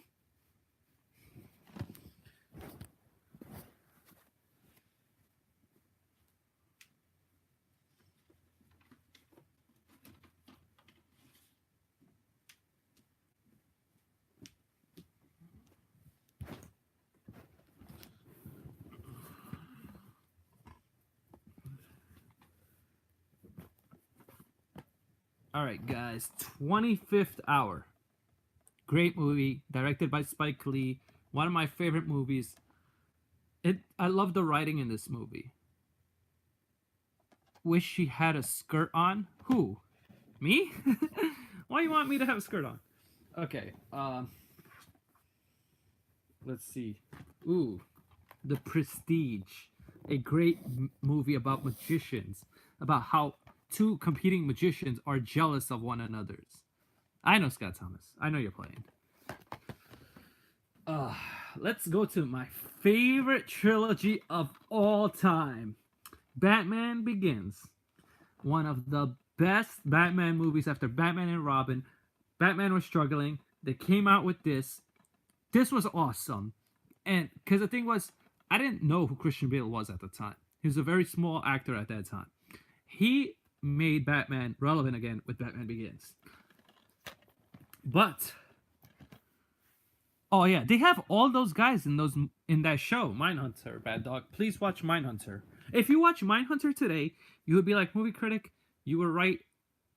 All right, guys, 25th Hour. Great movie, directed by Spike Lee. One of my favorite movies. I love the writing in this movie. Wish she had a skirt on. Who? Me? Why you want me to have a skirt on? Okay. Let's see. Ooh, The Prestige, a great movie about magicians, about how two competing magicians are jealous of one another's. I know, Scott Thomas. I know you're playing. Uh, let's go to my favorite trilogy of all time, Batman Begins. One of the best Batman movies after Batman and Robin. Batman was struggling. They came out with this. This was awesome. And because the thing was, I didn't know who Christian Bale was at the time. He was a very small actor at that time. He made Batman relevant again with Batman Begins. But oh yeah, they have all those guys in that show, Mindhunter, Bad Dog. Please watch Mindhunter. If you watch Mindhunter today, you would be like, movie critic, you were right.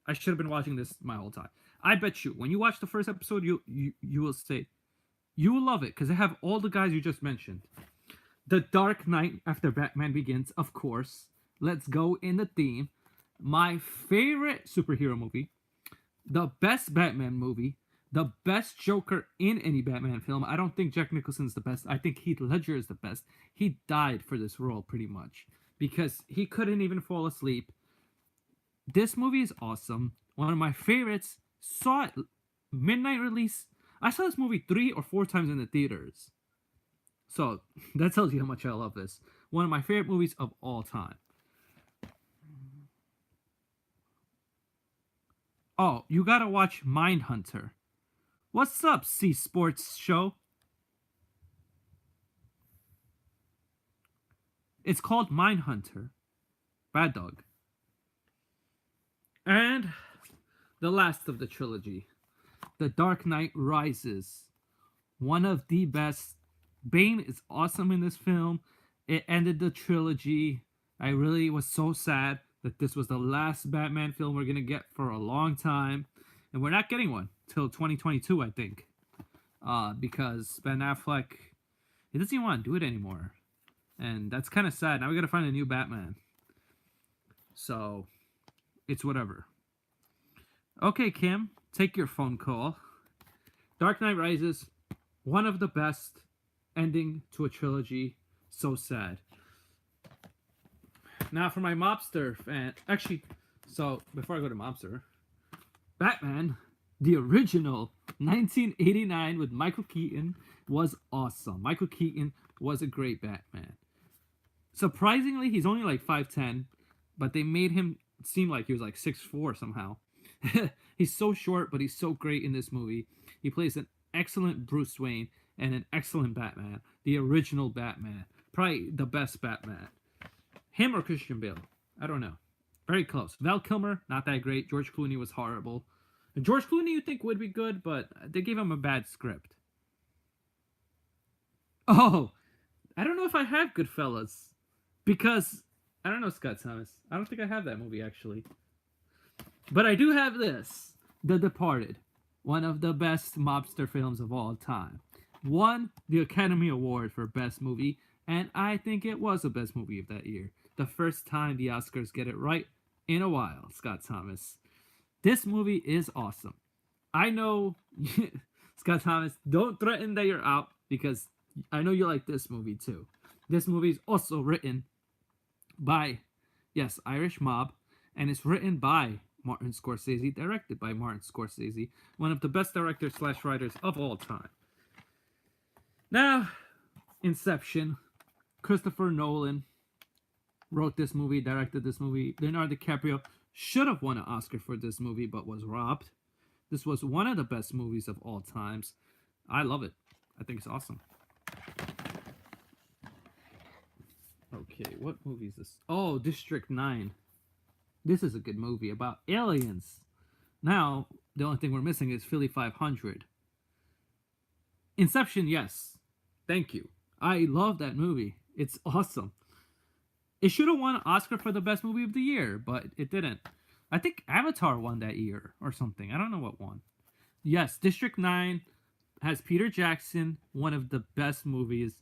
I should have been watching this my whole time. I bet you, when you watch the first episode, you will say you will love it because they have all the guys you just mentioned. The Dark Knight after Batman Begins, of course. Let's go in the theme. My favorite superhero movie, the best Batman movie, the best Joker in any Batman film. I don't think Jack Nicholson's the best. I think Heath Ledger is the best. He died for this role pretty much because he couldn't even fall asleep. This movie is awesome. One of my favorites. Saw it midnight release. I saw this movie 3 or 4 times in the theaters. So that tells you how much I love this. One of my favorite movies of all time. Oh, you gotta watch Mindhunter. What's up, C Sports Show? It's called Mindhunter. Bad Dog. And the last of the trilogy, The Dark Knight Rises. One of the best. Bane is awesome in this film. It ended the trilogy. I really was so sad that this was the last Batman film we're going to get for a long time. And we're not getting one till 2022, I think. Because Ben Affleck, he doesn't even want to do it anymore. And that's kind of sad. Now we got to find a new Batman. So, it's whatever. Okay, Kim, take your phone call. Dark Knight Rises, one of the best ending to a trilogy. So sad. Now for my mobster fan. Actually, so before I go to mobster, Batman, the original 1989 with Michael Keaton was awesome. Michael Keaton was a great Batman. Surprisingly, he's only like 5'10", but they made him seem like he was like 6'4" somehow. He's so short, but he's so great in this movie. He plays an excellent Bruce Wayne and an excellent Batman. The original Batman. Probably the best Batman. Him or Christian Bale? I don't know. Very close. Val Kilmer, not that great. George Clooney was horrible. And George Clooney you think would be good, but they gave him a bad script. Oh, I don't know if I have Goodfellas. Because, I don't know, Scott Thomas. I don't think I have that movie, actually. But I do have this. The Departed. One of the best mobster films of all time. Won the Academy Award for Best Movie, and I think it was the best movie of that year. The first time the Oscars get it right in a while, Scott Thomas. This movie is awesome. I know, Scott Thomas, don't threaten that you're out because I know you like this movie too. This movie is also written by, yes, Irish Mob, and it's written by Martin Scorsese, directed by Martin Scorsese, one of the best directors slash writers of all time. Now, Inception. Christopher Nolan wrote this movie, directed this movie. Leonardo DiCaprio should have won an Oscar for this movie, but was robbed. This was one of the best movies of all times. I love it. I think it's awesome. Okay, what movie is this? Oh, District 9. This is a good movie about aliens. Now, the only thing we're missing is Philly 500. Inception, yes. Thank you. I love that movie. It's awesome. It should have won an Oscar for the best movie of the year, but it didn't. I think Avatar won that year or something. I don't know what won. Yes, District 9 has Peter Jackson, one of the best movies.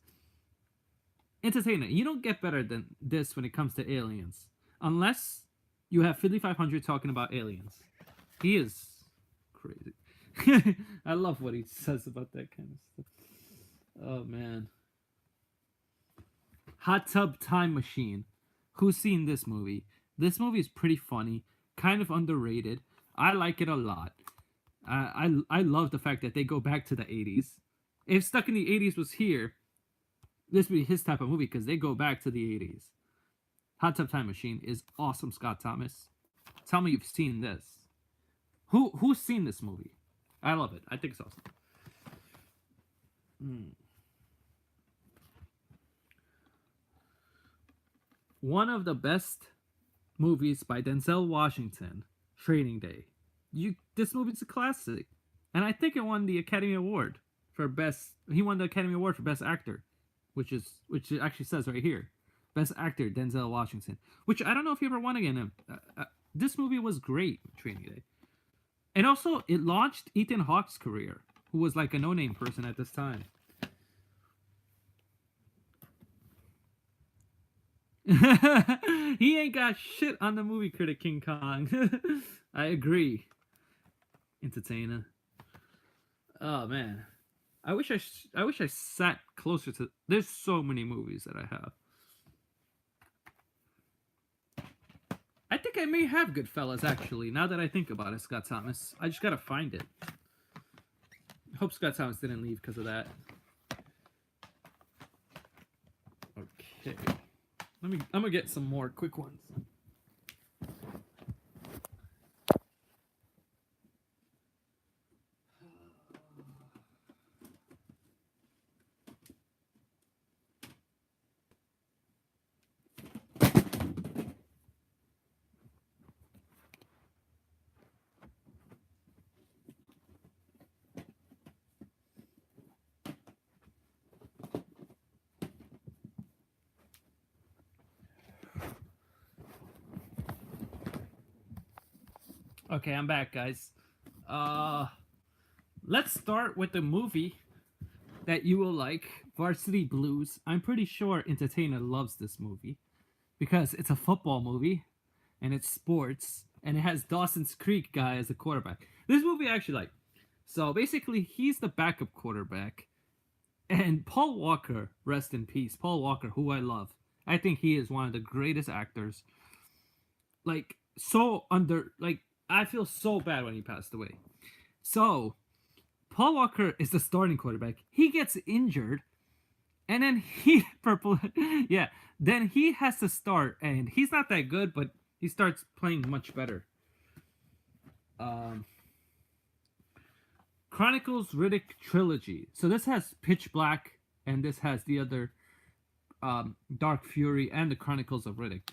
Entertainment. You don't get better than this when it comes to aliens. Unless you have Philly 500 talking about aliens. He is crazy. I love what he says about that kind of stuff. Oh, man. Hot Tub Time Machine. Who's seen this movie? This movie is pretty funny, kind of underrated. I like it a lot. I love the fact that they go back to the 80s. If Stuck in the 80s was here, this would be his type of movie because they go back to the 80s. Hot Tub Time Machine is awesome, Scott Thomas. Tell me you've seen this. Who's seen this movie? I love it. I think it's awesome. One of the best movies by Denzel Washington, Training Day. This movie's a classic, and I think it won the Academy Award for best. He won the Academy Award for best actor, which it actually says right here, best actor Denzel Washington. Which I don't know if he ever won again. This movie was great, Training Day, and also it launched Ethan Hawke's career, who was like a no-name person at this time. He ain't got shit on the movie critic King Kong. I agree. Entertainer. Oh man, I wish I sat closer to. There's so many movies that I have. I think I may have Goodfellas actually. Now that I think about it, Scott Thomas. I just gotta find it. I hope Scott Thomas didn't leave because of that. Okay. I'm gonna get some more quick ones. Okay, I'm back, guys. Let's start with the movie that you will like, Varsity Blues. I'm pretty sure Entertainer loves this movie because it's a football movie and it's sports and it has Dawson's Creek guy as a quarterback. This movie I actually like. So basically, he's the backup quarterback, and Paul Walker, rest in peace. Paul Walker, who I love. I think he is one of the greatest actors. Like I feel so bad when he passed away. So Paul Walker is the starting quarterback. He gets injured, and then yeah, then he has to start, and he's not that good, but he starts playing much better. Chronicles Riddick trilogy. So this has Pitch Black, and this has the other Dark Fury and the Chronicles of Riddick.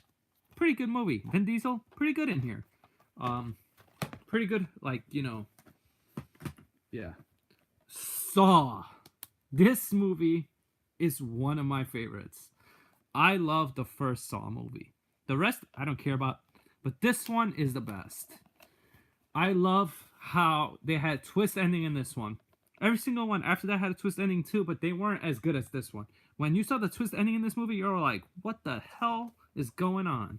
Pretty good movie. Vin Diesel, pretty good in here. Pretty good, yeah. Saw. This movie is one of my favorites. I love the first Saw movie. The rest I don't care about, but this one is the best. I love how they had twist ending in this one. Every single one after that had a twist ending too, but they weren't as good as this one. When you saw the twist ending in this movie, you're like, what the hell is going on?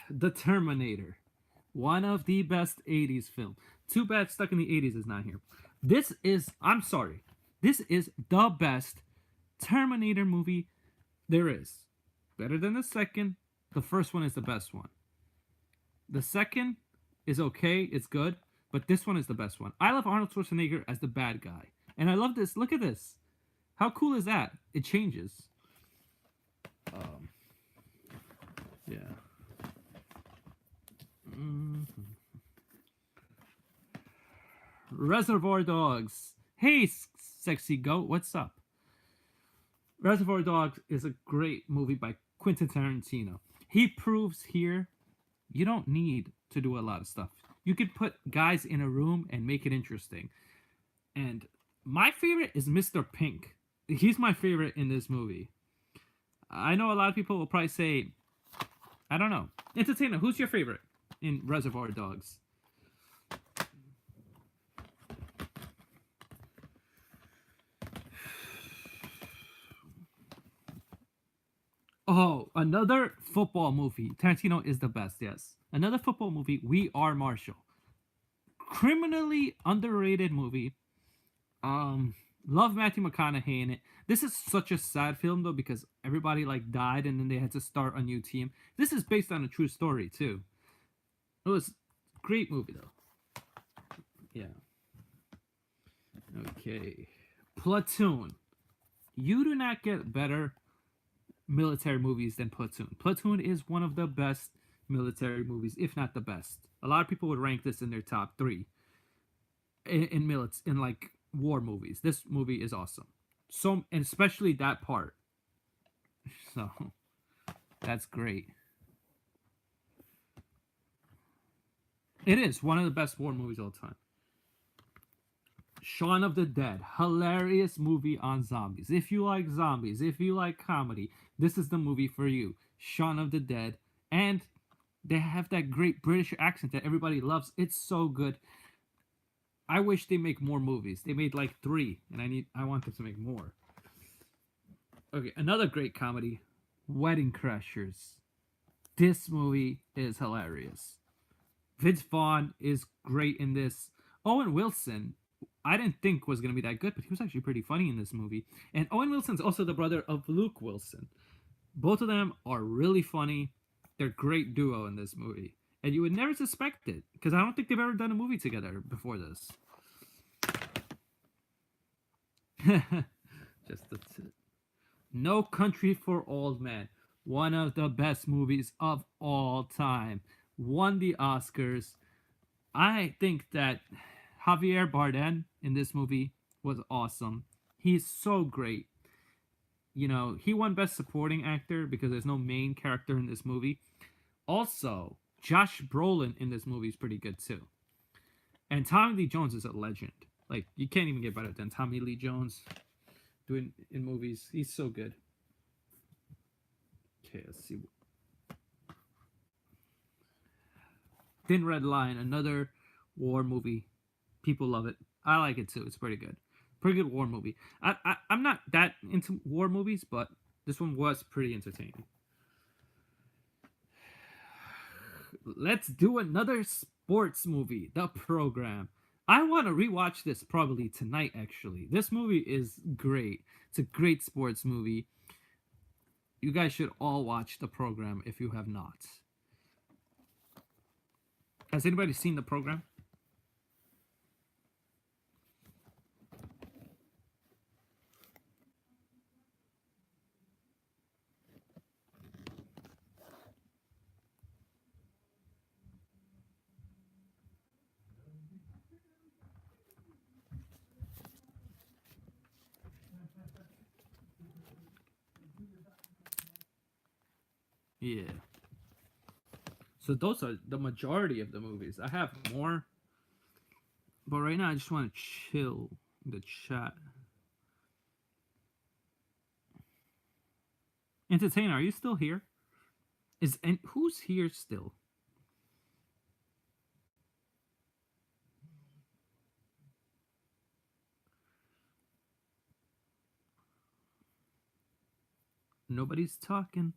The Terminator. One of the best 80s film. Too bad Stuck in the 80s is not here. I'm sorry. This is the best Terminator movie there is. Better than the second. The first one is the best one. The second is okay. It's good. But this one is the best one. I love Arnold Schwarzenegger as the bad guy. And I love this. Look at this. How cool is that? It changes. Um, yeah. Mhm. Reservoir Dogs. Hey, sexy goat, what's up? Reservoir Dogs is a great movie by Quentin Tarantino. He proves here you don't need to do a lot of stuff. You could put guys in a room and make it interesting. And my favorite is Mr. Pink. He's my favorite in this movie. I know a lot of people will probably say, I don't know. Entertainer, who's your favorite in Reservoir Dogs? Oh, another football movie. Tarantino is the best, yes. Another football movie, We Are Marshall. Criminally underrated movie. Um, love Matthew McConaughey in it. This is such a sad film though because everybody like died and then they had to start a new team. This is based on a true story too. It was a great movie though. Yeah. Okay. Platoon. You do not get better military movies than Platoon. Platoon is one of the best military movies, if not the best. A lot of people would rank this in their top three in like war movies. This movie is awesome. So and especially that part. So that's great. It is one of the best war movies of all time. Shaun of the Dead, hilarious movie on zombies. If you like zombies, if you like comedy, this is the movie for you. Shaun of the Dead, and they have that great British accent that everybody loves. It's so good. I wish they make more movies. They made like 3, and I want them to make more. Okay, another great comedy, Wedding Crashers. This movie is hilarious. Vince Vaughn is great in this. Owen Wilson, I didn't think was going to be that good, but he was actually pretty funny in this movie. And Owen Wilson's also the brother of Luke Wilson. Both of them are really funny. They're a great duo in this movie. And you would never suspect it, because I don't think they've ever done a movie together before this. Just that's it. No Country for Old Men. One of the best movies of all time. Won the Oscars. I think that Javier Bardem in this movie was awesome. He's so great. You know, he won Best Supporting Actor because there's no main character in this movie. Also, Josh Brolin in this movie is pretty good too. And Tommy Lee Jones is a legend. Like, you can't even get better than Tommy Lee Jones doing in movies. He's so good. Okay, let's see. Thin Red Line, another war movie. People love it. I like it too. It's pretty good. Pretty good war movie. I'm not that into war movies, but this one was pretty entertaining. Let's do another sports movie, The Program. I want to rewatch this probably tonight, actually. This movie is great. It's a great sports movie. You guys should all watch The Program if you have not. Has anybody seen The Program? Yeah. So those are the majority of the movies. I have more, but right now I just want to chill in the chat. Entertainer, are you still here? And who's here still? Nobody's talking.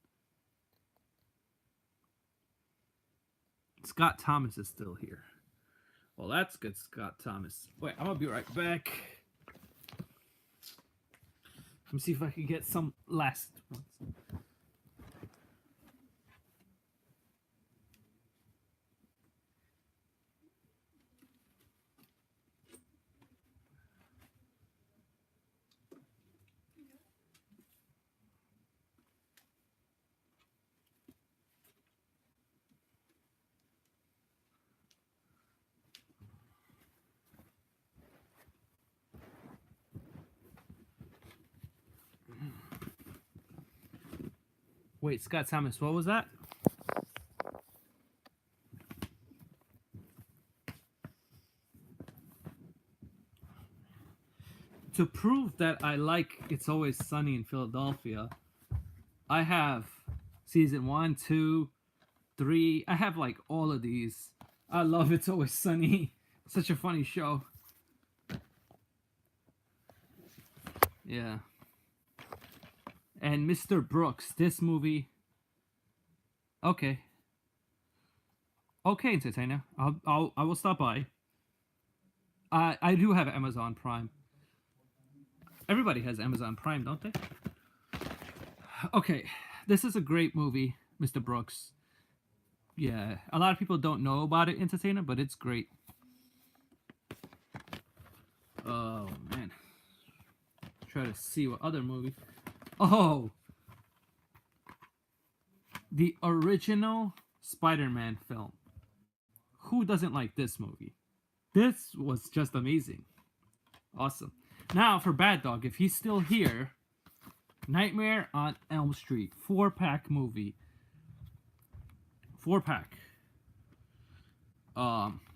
Scott Thomas is still here. Well, that's good, Scott Thomas. Wait, I'm gonna be right back. Let me see if I can get some last ones. Wait, Scott Thomas, what was that? To prove that I like It's Always Sunny in Philadelphia, I have season 1, 2, 3. I have like all of these. I love It's Always Sunny. Such a funny show. Yeah. And Mr. Brooks, this movie. Okay. Okay, entertainer. I will stop by. I do have Amazon Prime. Everybody has Amazon Prime, don't they? Okay, this is a great movie, Mr. Brooks. Yeah, a lot of people don't know about it, entertainer, but it's great. Oh man, try to see what other movie. Oh, the original Spider-Man film. Who doesn't like this movie? This was just amazing. Awesome. Now for Bad Dog, if he's still here, Nightmare on Elm Street, 4-pack movie. 4-pack.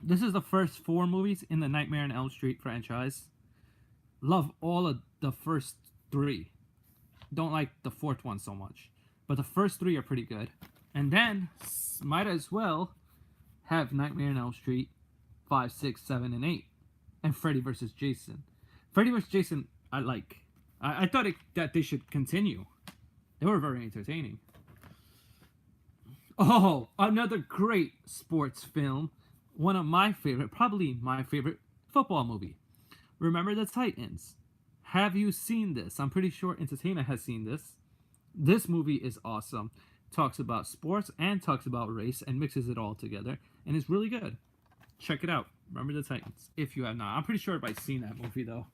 This is the first 4 movies in the Nightmare on Elm Street franchise. Love all of the first 3. Don't like the 4th one so much, but the first 3 are pretty good. And then might as well have Nightmare on Elm Street 5, 6, 7, and 8, and Freddy vs. Jason. Freddy vs. Jason, I like. I thought that they should continue. They were very entertaining. Oh, another great sports film. One of my favorite, probably my favorite football movie. Remember the Titans. Have you seen this? I'm pretty sure Entertainer has seen this. This movie is awesome. Talks about sports and talks about race and mixes it all together. And it's really good. Check it out. Remember the Titans. If you have not. I'm pretty sure everybody's seen that movie though.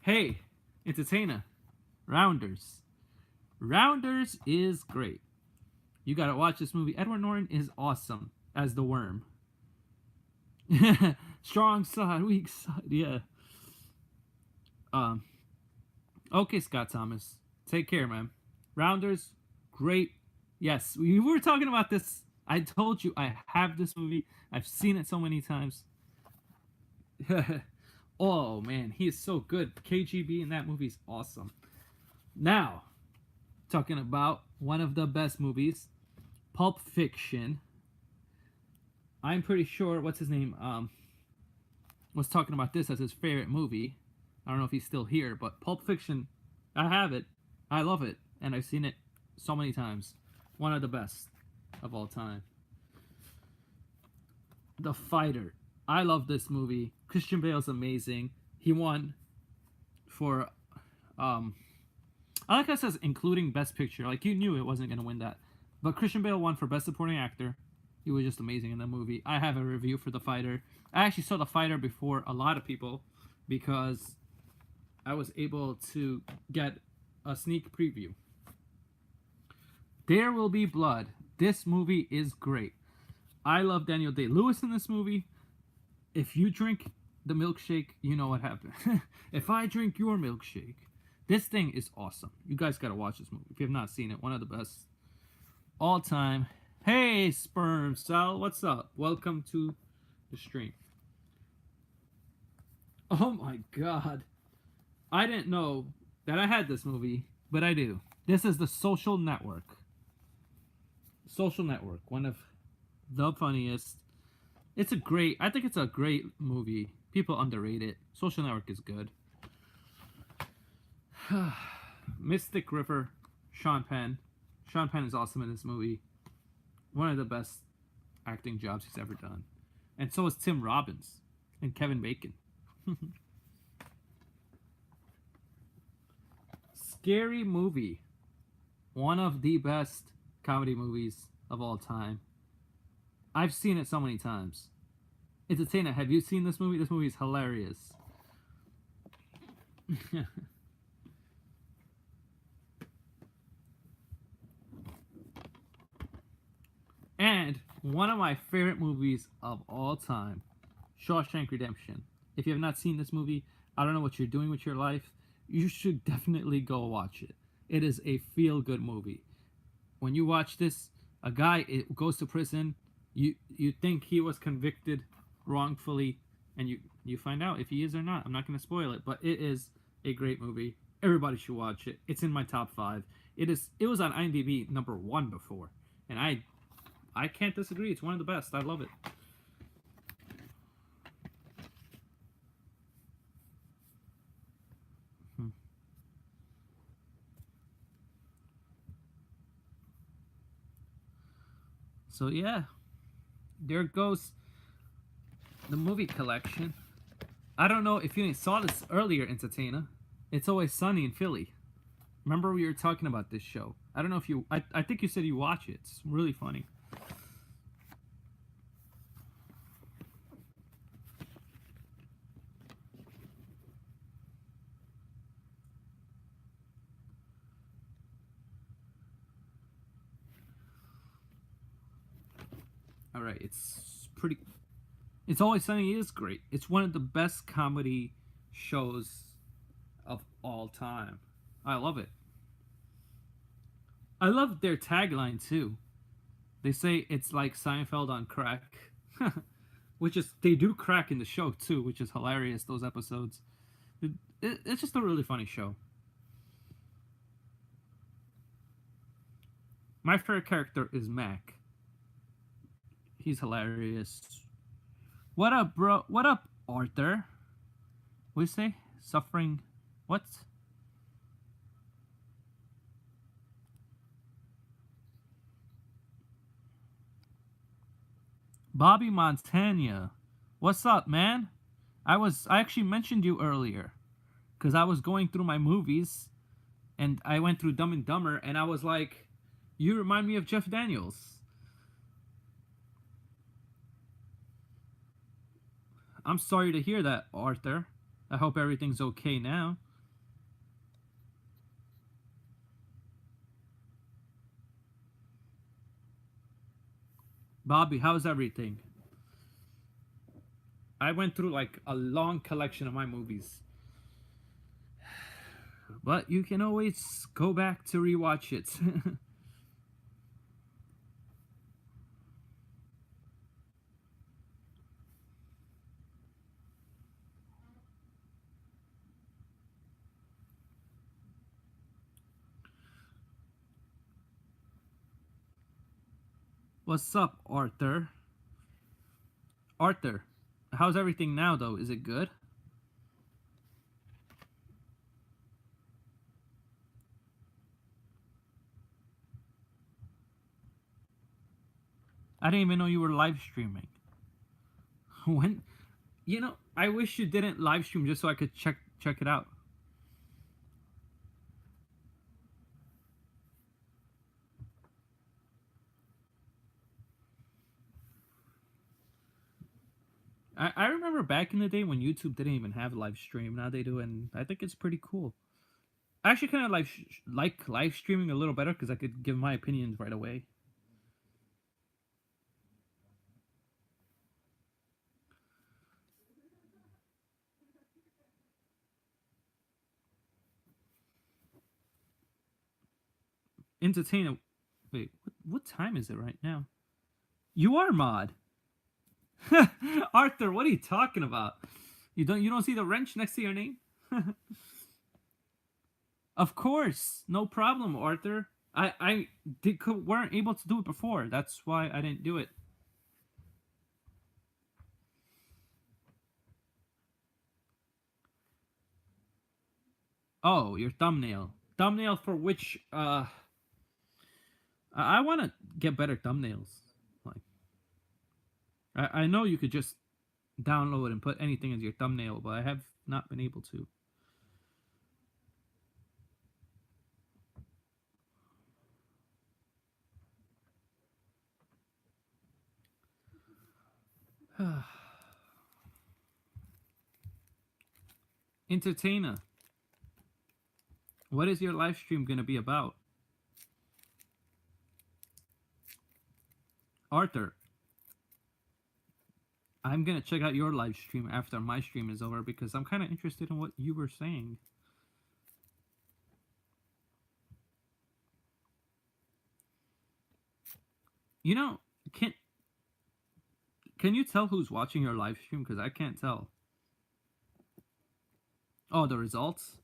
Hey, Entertainer. Rounders. Rounders is great. You gotta watch this movie. Edward Norton is awesome as the worm. Strong side, weak side, yeah. Okay, Scott Thomas. Take care, man. Rounders, great. Yes, we were talking about this. I told you I have this movie. I've seen it so many times. Oh man, he is so good. KGB in that movie is awesome. Now, talking about one of the best movies, Pulp Fiction. I'm pretty sure what's his name was talking about this as his favorite movie. I don't know if he's still here, but Pulp Fiction, I have it. I love it, and I've seen it so many times. One of the best of all time. The Fighter. I love this movie. Christian Bale's amazing. He won for I like how it says including Best Picture. Like you knew it wasn't gonna win that. But Christian Bale won for Best Supporting Actor. He was just amazing in the movie. I have a review for The Fighter. I actually saw The Fighter before a lot of people because I was able to get a sneak preview. There Will Be Blood. This movie is great. I love Daniel Day-Lewis in this movie. If you drink the milkshake, you know what happened. If I drink your milkshake. This thing is awesome. You guys gotta watch this movie. If you have not seen it, one of the best all time. Hey, Sperm Cell, what's up? Welcome to the stream. Oh my god. I didn't know that I had this movie, but I do. This is The Social Network. Social Network, one of the funniest. I think it's a great movie. People underrate it. Social Network is good. Mystic River, Sean Penn. Sean Penn is awesome in this movie. One of the best acting jobs he's ever done. And so is Tim Robbins and Kevin Bacon. Scary Movie. One of the best comedy movies of all time. I've seen it so many times. Entertainer, have you seen this movie? This movie is hilarious. And one of my favorite movies of all time, Shawshank Redemption. If you have not seen this movie, I don't know what you're doing with your life. You should definitely go watch it. It is a feel good movie. When you watch this, a guy goes to prison. You think he was convicted wrongfully, and you find out if he is or not. I'm not going to spoil it, but it is a great movie. Everybody should watch it. It's in my top five. It is. It was on IMDb number one before, and I can't disagree. It's one of the best. I love it. Hmm. So yeah, there goes the movie collection. I don't know if you saw this earlier, Entertainer. It's Always Sunny in Philly. Remember we were talking about this show. I don't know if you. I think you said you watch it. It's really funny. All right, it's pretty. It's Always Sunny is great. It's one of the best comedy shows of all time. I love it. I love their tagline too. They say it's like Seinfeld on crack, which is they do crack in the show too, which is hilarious. Those episodes. It's just a really funny show. My favorite character is Mac. He's hilarious. What up, bro? What up, Arthur? What do you say? Suffering. What? Bobby Montana. What's up, man? I actually mentioned you earlier because I was going through my movies and I went through Dumb and Dumber and I was like, you remind me of Jeff Daniels. I'm sorry to hear that, Arthur. I hope everything's okay now. Bobby, how's everything? I went through like a long collection of my movies. But you can always go back to rewatch it. What's up, Arthur? Arthur, how's everything now though? Is it good? I didn't even know you were live streaming. When I wish you didn't live stream just so I could check it out. I remember back in the day when YouTube didn't even have live stream. Now they do, and I think it's pretty cool. I actually kind of like live streaming a little better because I could give my opinions right away. Entertainer. Wait, what time is it right now? You are mod. Arthur, what are you talking about? You don't see the wrench next to your name? Of course, no problem, Arthur. Weren't able to do it before. That's why I didn't do it. Oh, your thumbnail. Thumbnail for which I want to get better thumbnails. Like I know you could just download and put anything as your thumbnail, but I have not been able to. Entertainer, what is your live stream going to be about? Arthur, I'm going to check out your live stream after my stream is over because I'm kind of interested in what you were saying. You know, can can you tell who's watching your live stream? Because I can't tell. Oh, the results.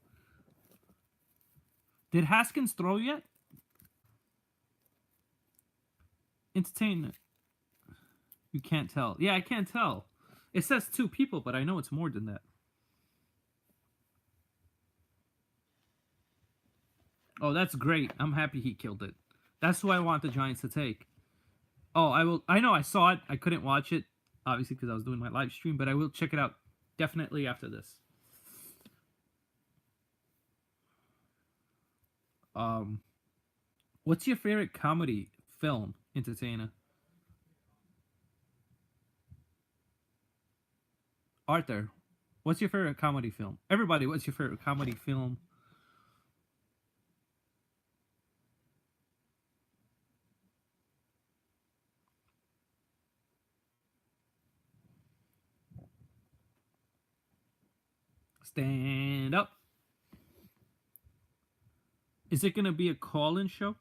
Did Haskins throw yet? Entertainment. You can't tell. Yeah, I can't tell. It says 2 people, but I know it's more than that. Oh, that's great. I'm happy he killed it. That's who I want the Giants to take. Oh, I will. I know. I saw it. I couldn't watch it, obviously, because I was doing my live stream. But I will check it out definitely after this. Um, what's your favorite comedy film, Entertainer? Arthur, what's your favorite comedy film? Everybody, what's your favorite comedy film? Stand up. Is it gonna be a call-in show?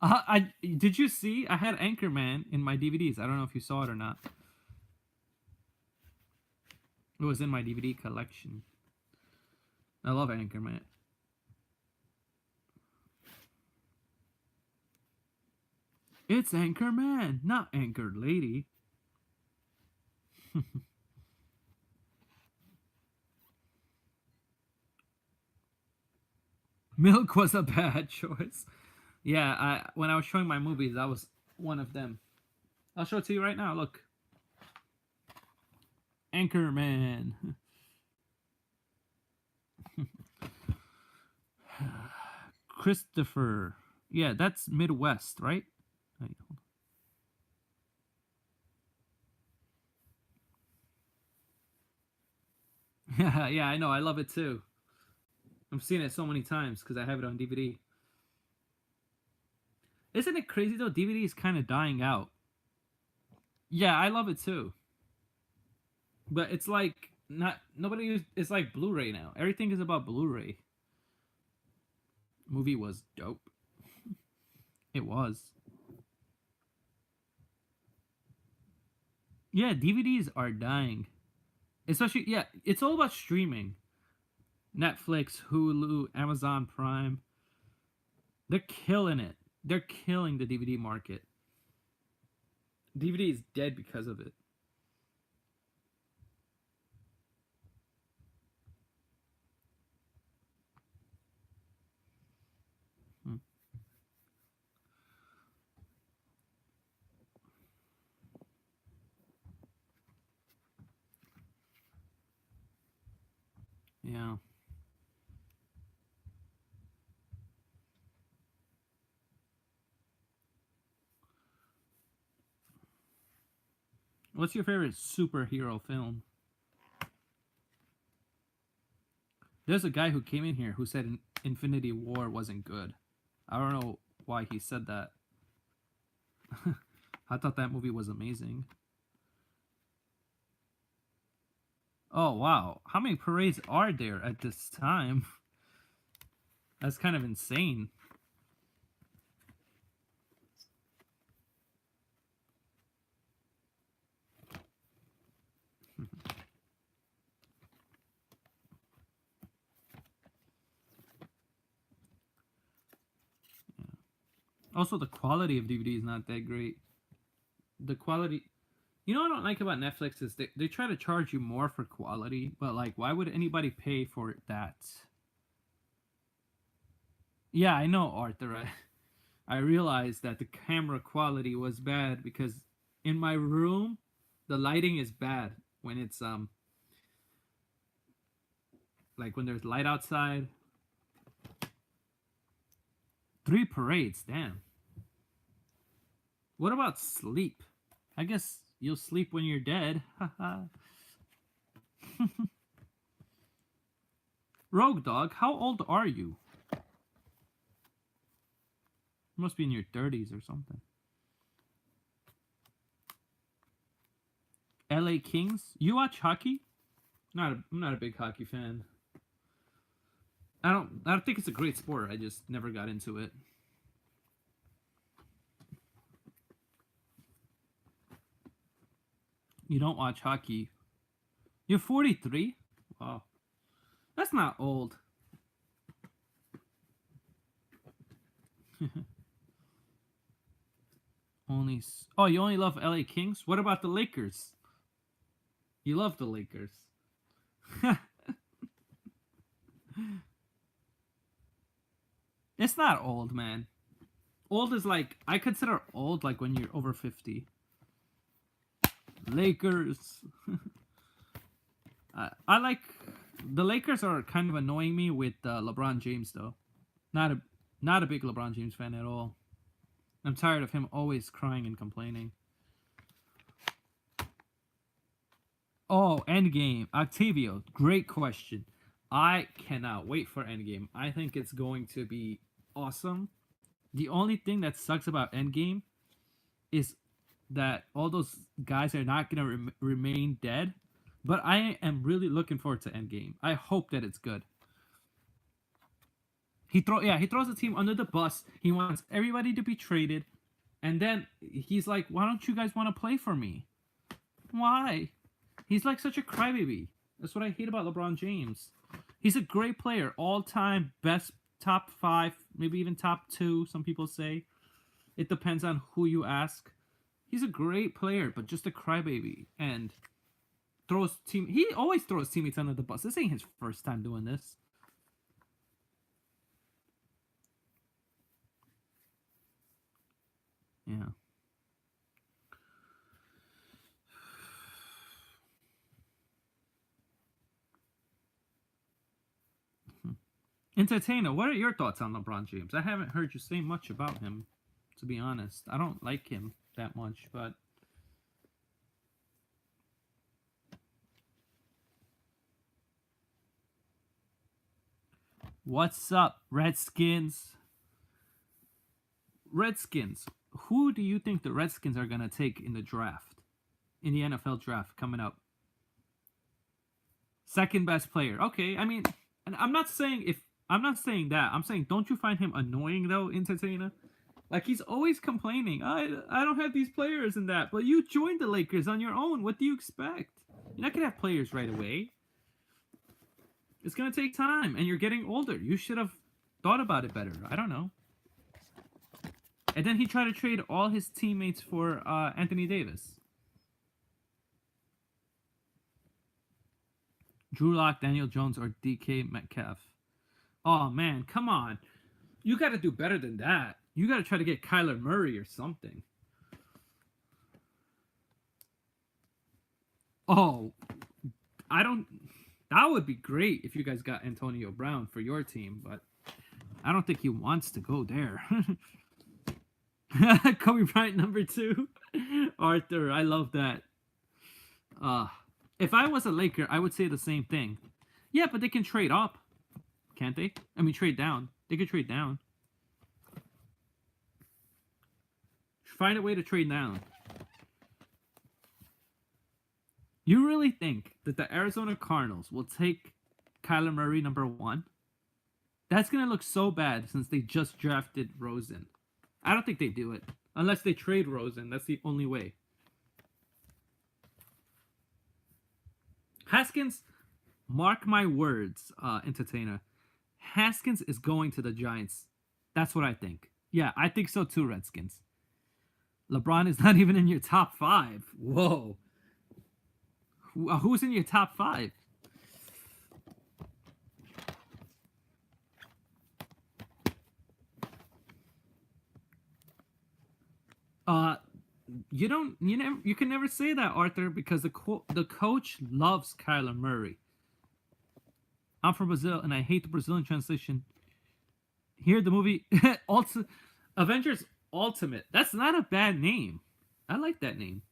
I did you see? I had Anchorman in my DVDs. I don't know if you saw it or not. It was in my DVD collection. I love Anchorman. It's Anchorman, not Anchored Lady. Milk was a bad choice. Yeah, when I was showing my movies, that was one of them. I'll show it to you right now. Look, Anchorman. Christopher. Yeah, that's Midwest, right? Yeah, yeah, I know. I love it too. I've seen it so many times because I have it on DVD. Isn't it crazy though? DVD is kind of dying out. Yeah, I love it too. But it's like not nobody. It's like Blu-ray now. Everything is about Blu-ray. Movie was dope. It was. Yeah, DVDs are dying. Especially, yeah, it's all about streaming. Netflix, Hulu, Amazon Prime. They're killing it. They're killing the DVD market. DVD is dead because of it. Hmm. Yeah. What's your favorite superhero film? There's a guy who came in here who said Infinity War wasn't good. I don't know why he said that. I thought that movie was amazing. Oh wow, how many parades are there at this time? That's kind of insane. Also, the quality of DVD is not that great. The quality, you know, what I don't like about Netflix is they try to charge you more for quality, but like, why would anybody pay for that? Yeah, I know, Arthur. I realized that the camera quality was bad because in my room, the lighting is bad when it's like when there's light outside. 3 parades, damn. What about sleep? I guess you'll sleep when you're dead. Rogue Dog, how old are you? You must be in your 30s or something. LA Kings? You watch hockey? I'm not a big hockey fan. I don't think it's a great sport. I just never got into it. You don't watch hockey. You're 43? Wow. That's not old. Oh, you only love LA Kings? What about the Lakers? You love the Lakers. It's not old, man. Old is like I consider old like when you're over 50. Lakers. I like the Lakers are kind of annoying me with LeBron James though. Not a not a big LeBron James fan at all. I'm tired of him always crying and complaining. Oh, Endgame. Octavio, great question. I cannot wait for Endgame. I think it's going to be awesome. The only thing that sucks about Endgame is that all those guys are not going to remain dead. But I am really looking forward to Endgame. I hope that it's good. He throws the team under the bus. He wants everybody to be traded, and then he's like, "Why don't you guys want to play for me? Why?" He's like such a crybaby. That's what I hate about LeBron James. He's a great player, all time best, top 5, maybe even top 2. Some people say it depends on who you ask. He's a great player, but just a crybaby and he always throws teammates under the bus. This ain't his first time doing this. Yeah. Entertainer, what are your thoughts on LeBron James? I haven't heard you say much about him, to be honest. I don't like him that much, but what's up, Redskins? Redskins. Who do you think the Redskins are gonna take in the draft? In the NFL draft coming up? Second best player. Okay, I mean, and I'm not saying that. I'm saying don't you find him annoying though, Entertainer? Like he's always complaining. I don't have these players and that. But you joined the Lakers on your own. What do you expect? You're not gonna have players right away. It's gonna take time, and you're getting older. You should have thought about it better. I don't know. And then he tried to trade all his teammates for Anthony Davis. Drew Lock, Daniel Jones, or DK Metcalf. Oh man, come on. You got to do better than that. You got to try to get Kyler Murray or something. Oh, I don't. That would be great if you guys got Antonio Brown for your team, but I don't think he wants to go there. Kobe Bryant number 2. Arthur, I love that. Uh if I was a Laker, I would say the same thing. Yeah, but they can trade up, can't they? I mean, trade down. They could trade down. Find a way to trade down. You really think that the Arizona Cardinals will take Kyler Murray number 1? That's gonna look so bad since they just drafted Rosen. I don't think they do it unless they trade Rosen. That's the only way. Haskins, mark my words, Entertainer. Haskins is going to the Giants. That's what I think. Yeah, I think so too, Redskins. LeBron is not even in your top 5. Whoa. Who's in your top 5? Uh, you can never say that, Arthur, because the coach loves Kyler Murray. I'm from Brazil and I hate the Brazilian translation. Here, the movie Avengers Ultimate. That's not a bad name. I like that name.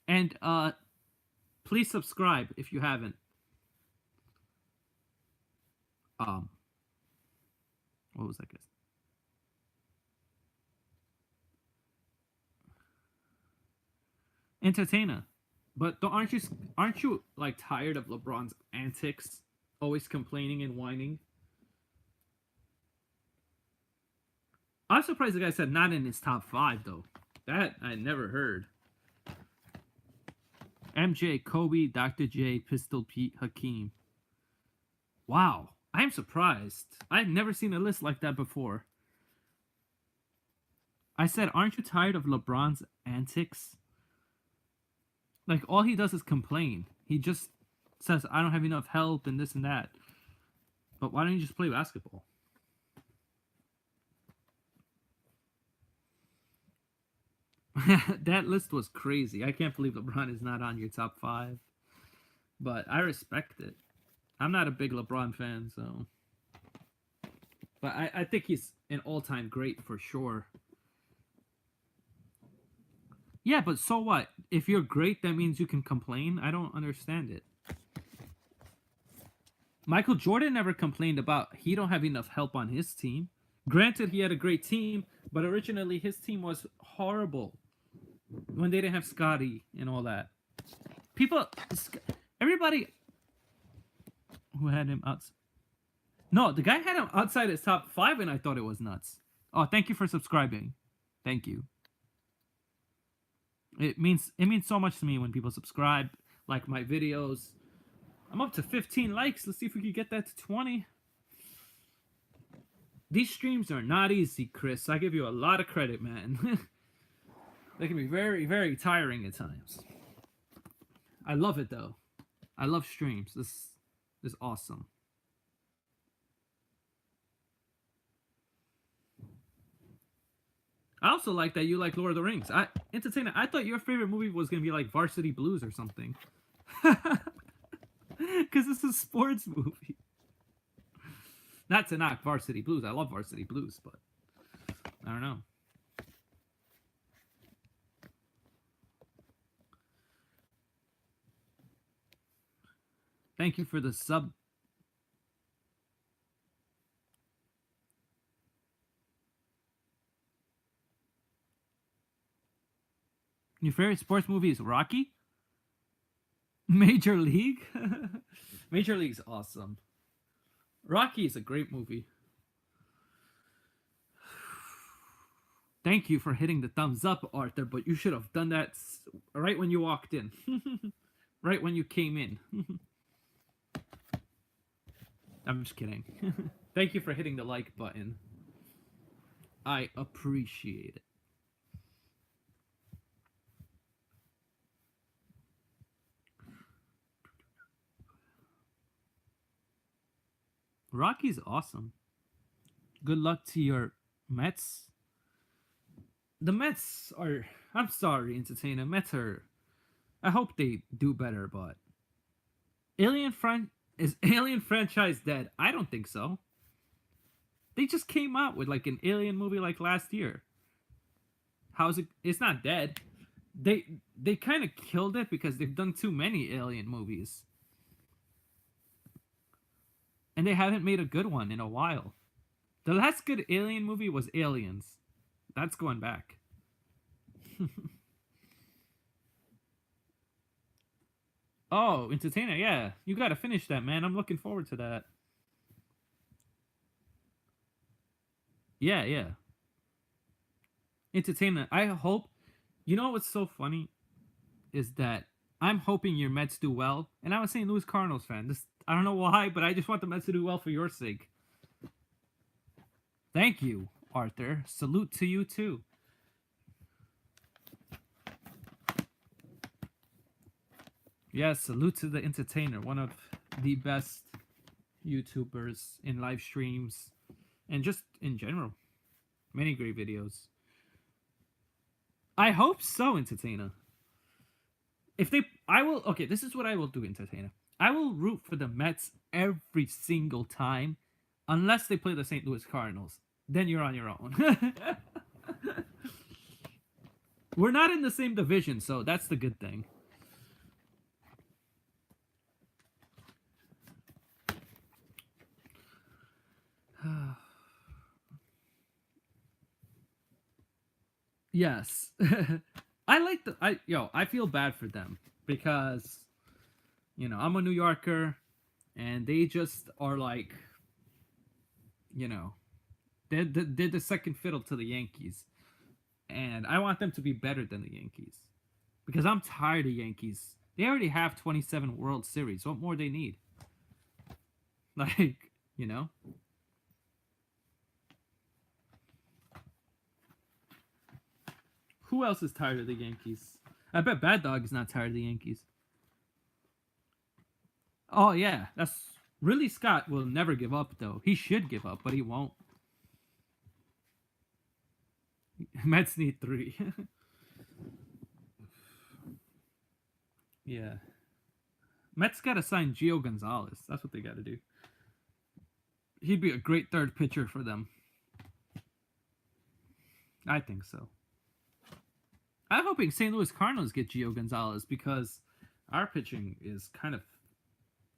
And please subscribe if you haven't. Um, what was that, guys? Entertainer. But aren't you like tired of LeBron's antics, always complaining and whining? I'm surprised the guy said not in his top 5 though. That I never heard. MJ, Kobe, Dr. J, Pistol Pete, Hakeem. Wow, I'm surprised. I've never seen a list like that before. I said, aren't you tired of LeBron's antics? Like, all he does is complain. He just says, I don't have enough help and this and that. But why don't you just play basketball? That list was crazy. I can't believe LeBron is not on your top 5. But I respect it. I'm not a big LeBron fan, so. But I think he's an all-time great for sure. Yeah, but so what? If you're great, that means you can complain? I don't understand it. Michael Jordan never complained about he don't have enough help on his team. Granted, he had a great team, but originally his team was horrible when they didn't have Scotty and all that. People, everybody who had him outside. No, the guy had him outside his top 5, and I thought it was nuts. Oh, thank you for subscribing. Thank you. It means so much to me when people subscribe, like my videos. I'm up to 15 likes. Let's see if we can get that to 20. These streams are not easy, Chris. I give you a lot of credit, man. They can be very, very tiring at times. I love it, though. I love streams. This is awesome. I also like that you like Lord of the Rings. Entertainer, I thought your favorite movie was going to be like Varsity Blues or something. Because it's a sports movie. Not to knock Varsity Blues. I love Varsity Blues, but I don't know. Thank you for the sub. Your favorite sports movie is Rocky? Major League? Major League's awesome. Rocky is a great movie. Thank you for hitting the thumbs up, Arthur, but you should have done that right when you walked in. Right when you came in. I'm just kidding. Thank you for hitting the like button. I appreciate it. Rocky's awesome. Good luck to your Mets. The Mets are... I'm sorry, Entertainer. Mets are... I hope they do better, but... Is Alien franchise dead? I don't think so. They just came out with like an Alien movie like last year. How's it? It's not dead. They kind of killed it because they've done too many Alien movies. And they haven't made a good one in a while. The last good Alien movie was Aliens. That's going back. Oh, Entertainer, yeah. You gotta finish that, man. I'm looking forward to that. Yeah, yeah. Entertainer, I hope... You know what's so funny? Is that I'm hoping your Mets do well. And I'm a St. Louis Cardinals fan. I don't know why, but I just want the Mets to do well for your sake. Thank you, Arthur. Salute to you, too. Yes, salute to the Entertainer. One of the best YouTubers in live streams. And just in general. Many great videos. I hope so, Entertainer. Okay, this is what I will do, Entertainer. I will root for the Mets every single time, unless they play the St. Louis Cardinals. Then you're on your own. We're not in the same division, so that's the good thing. Yes. I feel bad for them because, I'm a New Yorker and they just are like, They're the second fiddle to the Yankees, and I want them to be better than the Yankees because I'm tired of Yankees. They already have 27 World Series. What more they need? Like, you know. Who else is tired of the Yankees? I bet Bad Dog is not tired of the Yankees. Oh yeah, that's really Scott will never give up though. He should give up, but he won't. Mets need three. Yeah. Mets gotta sign Gio Gonzalez. That's what they gotta do. He'd be a great third pitcher for them. I think so. I'm hoping St. Louis Cardinals get Gio Gonzalez because our pitching is kind of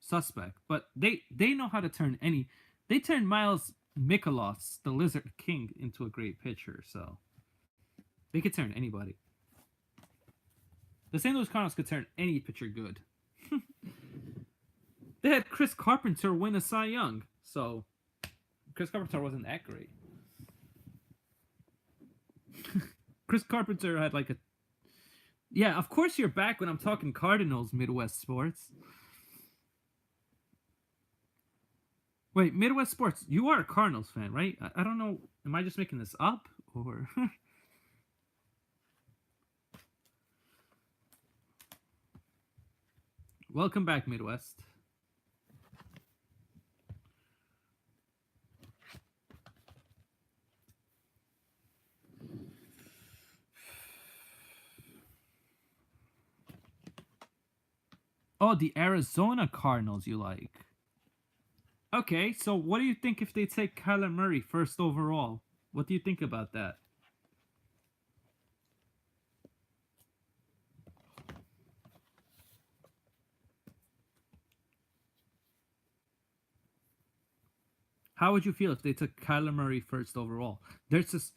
suspect. But they know how to turn any. They turned Miles Mikolas, the Lizard King, into a great pitcher. So they could turn anybody. The St. Louis Cardinals could turn any pitcher good. They had Chris Carpenter win a Cy Young, so Chris Carpenter wasn't that great. Chris Carpenter had like a. Yeah, of course you're back when I'm talking Cardinals, Midwest Sports. Wait, Midwest Sports, you are a Cardinals fan, right? I don't know. Am I just making this up? Or. Welcome back, Midwest. Oh, the Arizona Cardinals you like. Okay, so what do you think if they take Kyler Murray first overall? What do you think about that? How would you feel if they took Kyler Murray first overall? There's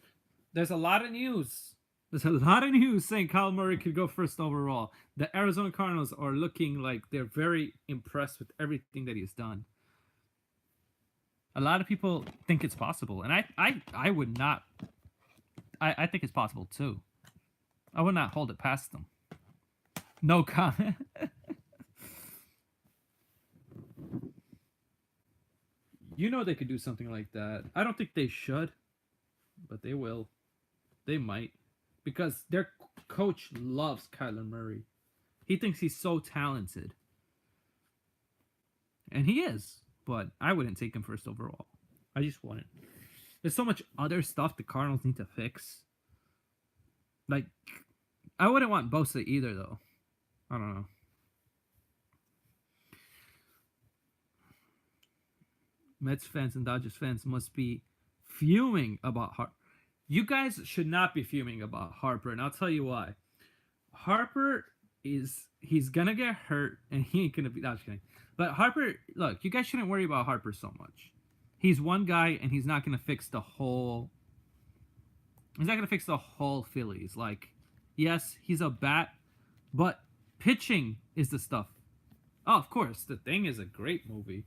a lot of news. There's a lot of news saying Kyler Murray could go first overall. The Arizona Cardinals are looking like they're very impressed with everything that he's done. A lot of people think it's possible, and I would not. I think it's possible too. I would not hold it past them. No comment. You know they could do something like that. I don't think they should, but they will. They might. Because their coach loves Kyler Murray. He thinks he's so talented. And he is, but I wouldn't take him first overall. I just wouldn't. There's so much other stuff the Cardinals need to fix. Like, I wouldn't want Bosa either, though. I don't know. Mets fans and Dodgers fans must be fuming about Harper. You guys should not be fuming about Harper, and I'll tell you why. Harper he's gonna get hurt, and he ain't gonna be. No, I'm just kidding. But Harper, look, you guys shouldn't worry about Harper so much. He's one guy, and he's not gonna fix the whole. He's not gonna fix the whole Phillies. Like, yes, he's a bat, but pitching is the stuff. Oh, of course, The Thing is a great movie.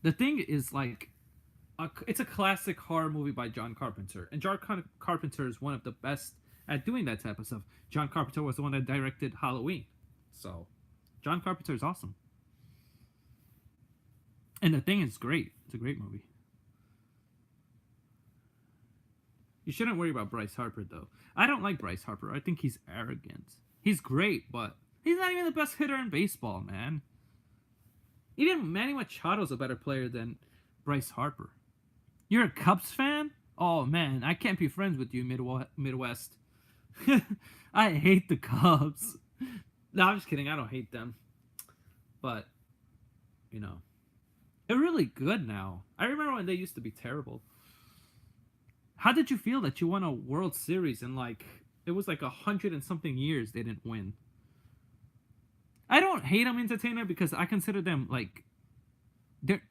The Thing is like, it's a classic horror movie by John Carpenter, and John Carpenter is one of the best at doing that type of stuff. John Carpenter was the one that directed Halloween, so John Carpenter is awesome. And The Thing is great. It's a great movie. You shouldn't worry about Bryce Harper, though. I don't like Bryce Harper. I think he's arrogant. He's great, but he's not even the best hitter in baseball, man. Even Manny Machado's a better player than Bryce Harper. You're a Cubs fan? Oh, man, I can't be friends with you, Midwest. I hate the Cubs. No, I'm just kidding. I don't hate them. But, you know, they're really good now. I remember when they used to be terrible. How did you feel that you won a World Series and like it was like 100 and something years they didn't win? I don't hate them entertainer because I consider them like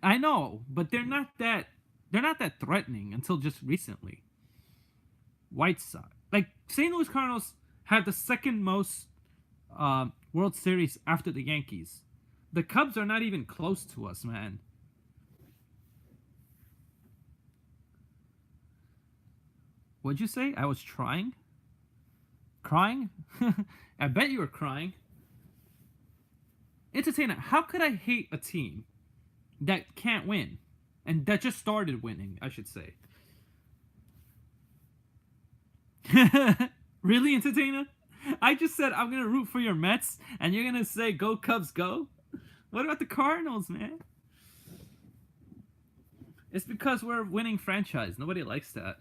I know, but they're not that threatening until just recently. White Sox, like St. Louis Cardinals, have the second most World Series after the Yankees. The Cubs are not even close to us, man. What'd you say? I was trying? Crying? I bet you were crying. Entertainer, how could I hate a team that can't win? And that just started winning, I should say. Really, Entertainer? I just said I'm gonna root for your Mets, and you're gonna say "Go Cubs, go"? What about the Cardinals, man? It's because we're a winning franchise. Nobody likes that.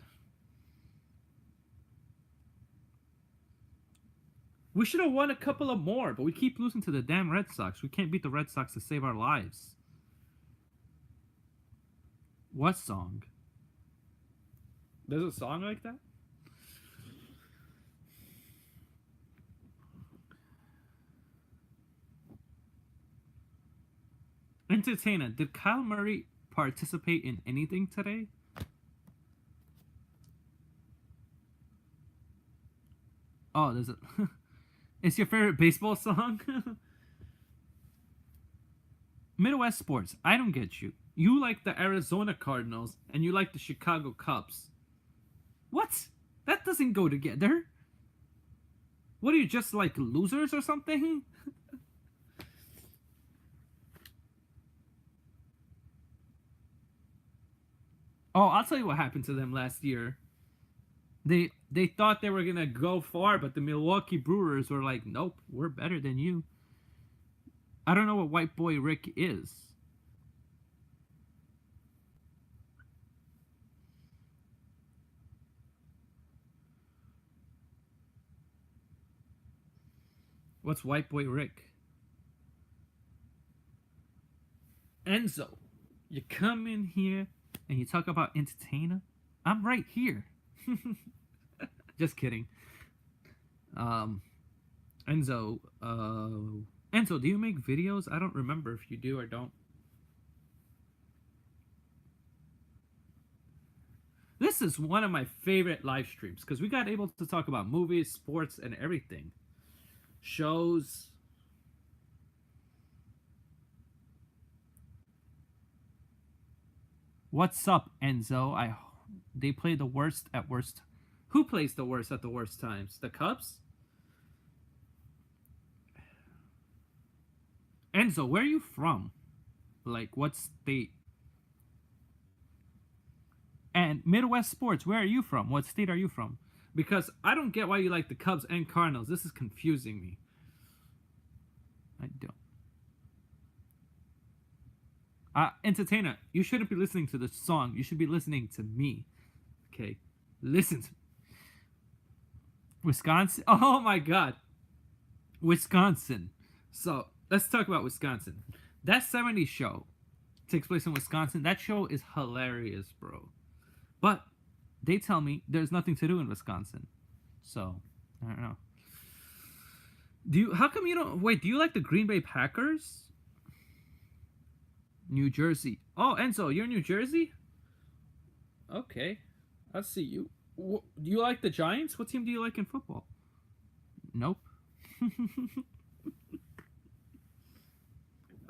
We should have won a couple of more, but we keep losing to the damn Red Sox. We can't beat the Red Sox to save our lives. What song? There's a song like that? Entertainer, did Kyle Murray participate in anything today? Oh, there's a... It's your favorite baseball song? Midwest sports. I don't get you. You like the Arizona Cardinals and you like the Chicago Cubs. What? That doesn't go together. What are you, just like losers or something? Oh, I'll tell you what happened to them last year. They thought they were gonna go far, but the Milwaukee Brewers were like, nope, we're better than you. I don't know what White Boy Rick is. What's White Boy Rick? Enzo, you come in here and you talk about Entertainer. I'm right here. Just kidding. Um, Enzo, Enzo, do you make videos? I don't remember if you do or don't. This is one of my favorite live streams because we got able to talk about movies, sports, and everything. Shows. What's up, Enzo? They play the worst at worst. Who plays the worst at the worst times? The Cubs? Enzo, where are you from? Like, what state? And Midwest sports, where are you from? What state are you from? Because I don't get why you like the Cubs and Cardinals. This is confusing me. I don't. Entertainer, you shouldn't be listening to the song. You should be listening to me. Okay? Listen to me. Wisconsin? Oh my god. Wisconsin. So, let's talk about Wisconsin. That 70s show takes place in Wisconsin. That show is hilarious, bro. But they tell me there's nothing to do in Wisconsin. So, I don't know. How come you don't wait, do you like the Green Bay Packers? New Jersey. Oh, Enzo, you're in New Jersey? Okay. I see you. Do you like the Giants? What team do you like in football? Nope.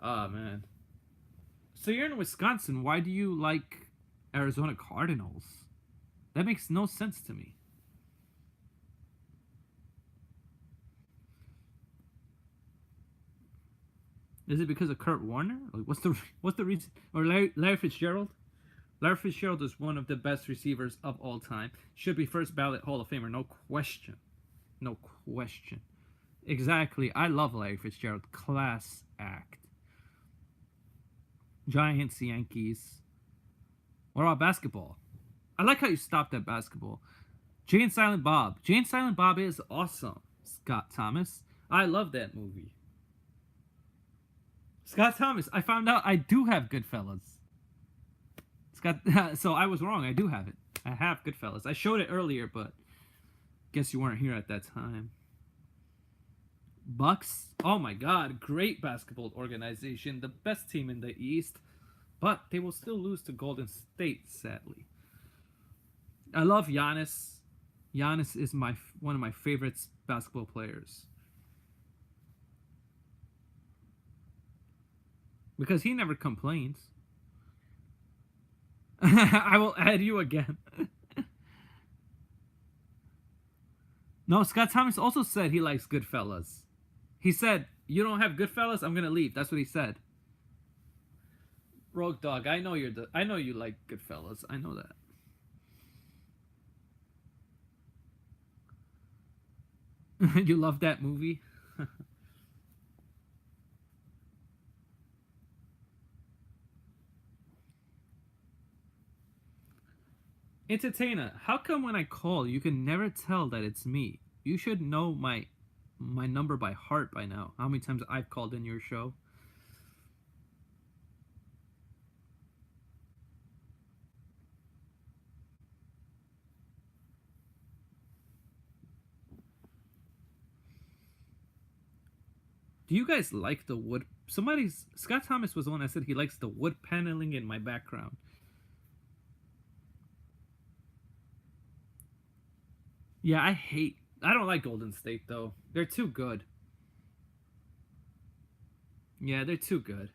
Oh, man. So you're in Wisconsin. Why do you like Arizona Cardinals? That makes no sense to me. Is it because of Kurt Warner? Like, what's the reason? Or Larry Fitzgerald? Larry Fitzgerald is one of the best receivers of all time. Should be first ballot Hall of Famer, no question. No question. Exactly. I love Larry Fitzgerald. Class act. Giants, Yankees. What about basketball? I like how you stopped at basketball. Jay and Silent Bob. Jay and Silent Bob is awesome. Scott Thomas. I love that movie. Scott Thomas. I found out I do have Goodfellas. Scott. So I was wrong. I do have it. I have Goodfellas. I showed it earlier, but guess you weren't here at that time. Bucks. Oh my God. Great basketball organization. The best team in the East. But they will still lose to Golden State, sadly. I love Giannis. Giannis is one of my favorite basketball players. Because he never complains. I will add you again. No, Scott Thomas also said he likes Goodfellas. He said, "You don't have Goodfellas, I'm gonna leave." That's what he said. Rogue Dog, I know I know you like Goodfellas. I know that. You love that movie. Entertainer, how come when I call you can never tell that it's me? You should know my number by heart by now. How many times I've called in your show? Do you guys like the wood? Somebody's Scott Thomas was the one that said he likes the wood paneling in my background. Yeah, I don't like Golden State though. They're too good. Yeah, they're too good.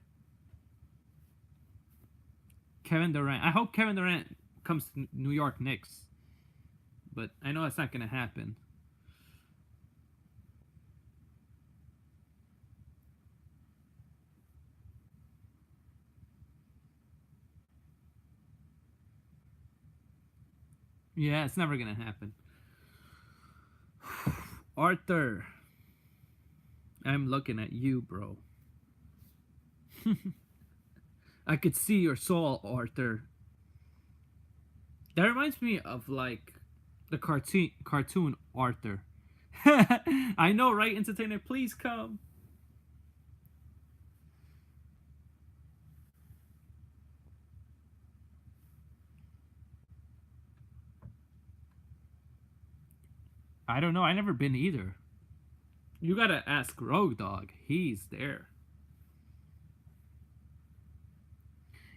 Kevin Durant. I hope Kevin Durant comes to New York Knicks, but I know that's not gonna happen. Yeah, it's never gonna happen. Arthur, I'm looking at you, bro. I could see your soul, Arthur. That reminds me of like the cartoon Arthur. I know, right, entertainer? Please come. I don't know. I never been either. You gotta ask Rogue Dog. He's there.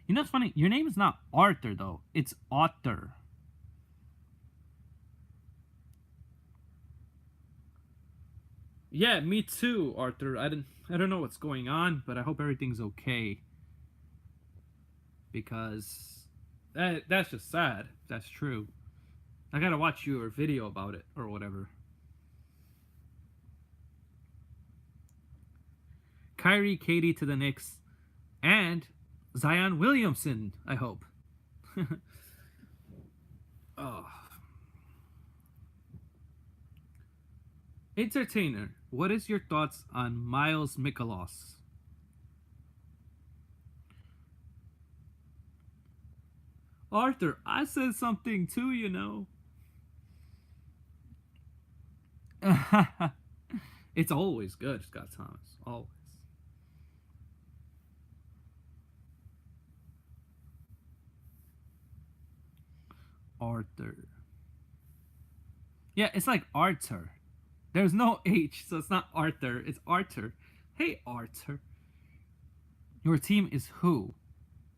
You know what's funny? Your name is not Arthur though. It's Otter. Yeah, me too, Arthur. I don't know what's going on, but I hope everything's okay because that's just sad. That's true. I gotta watch your video about it or whatever. Kyrie, Katie to the Knicks, and Zion Williamson. I hope. Oh. Entertainer, what is your thoughts on Miles Mikolas? Arthur, I said something too, you know. It's always good, Scott Thomas. Always. Arthur. Yeah, it's like Arthur. There's no H, so it's not Arthur. It's Arthur. Hey, Arthur. Your team is who?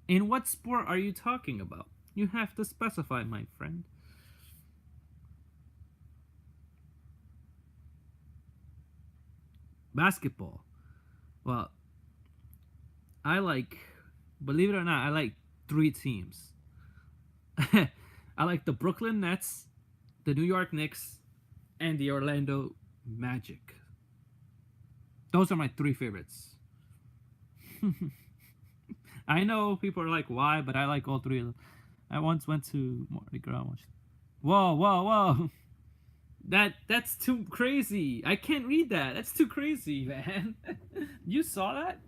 In what sport are you talking about? You have to specify, my friend. Basketball. Well, I like, believe it or not, I like three teams. I like the Brooklyn Nets, the New York Knicks, and the Orlando Magic. Those are my three favorites. I know people are like, why? But I like all three of them. I once went to Mardi Gras. Whoa, whoa, whoa! That's too crazy. I can't read that. That's too crazy, man. You saw that?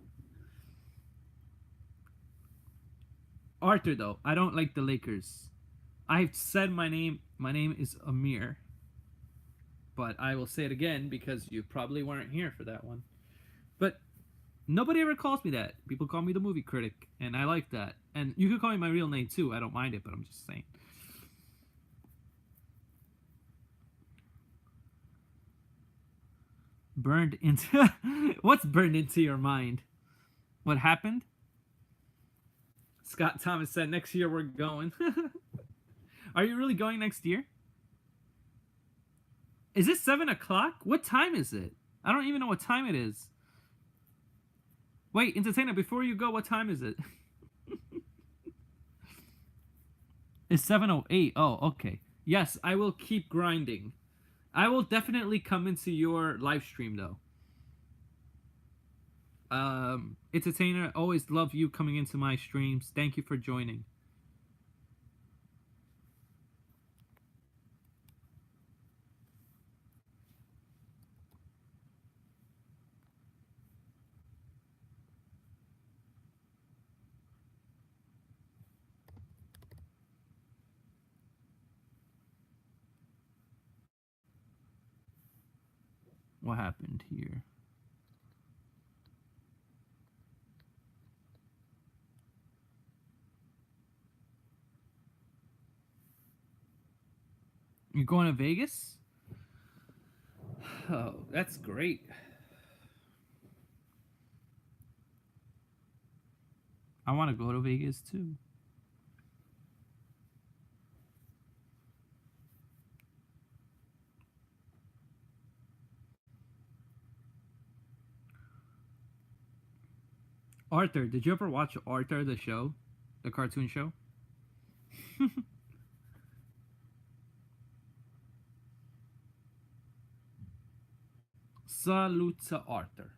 Arthur, though, I don't like the Lakers. I've said my name. My name is Amir, but I will say it again because you probably weren't here for that one. But nobody ever calls me that. People call me the movie critic, and I like that. And you could call me my real name too. I don't mind it, but I'm just saying. Burned into what's burned into your mind? What happened? Scott Thomas said next year we're going. Are you really going next year? Is it 7 o'clock? What time is it? I don't even know what time it is. Wait, entertainer, before you go, what time is it? It's 7:08. Oh, okay. Yes, I will keep grinding. I will definitely come into your live stream though. Entertainer, always love you coming into my streams. Thank you for joining. What happened here? You're going to Vegas? Oh, that's great. I want to go to Vegas too. Arthur, did you ever watch Arthur the show? The cartoon show? Salute to Arthur.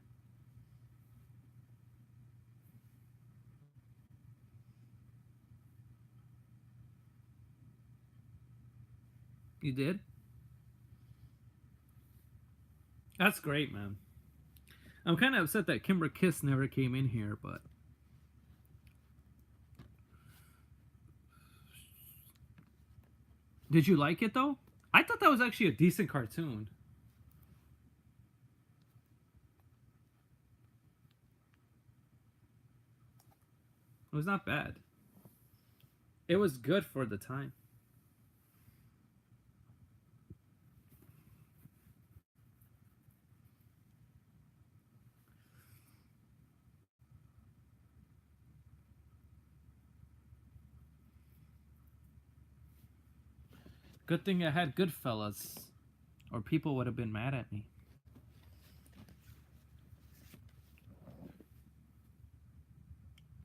You did? That's great, man. I'm kind of upset that Kimber Kiss never came in here, but did you like it though? I thought that was actually a decent cartoon. It was not bad. It was good for the time. Good thing I had Goodfellas, or people would have been mad at me.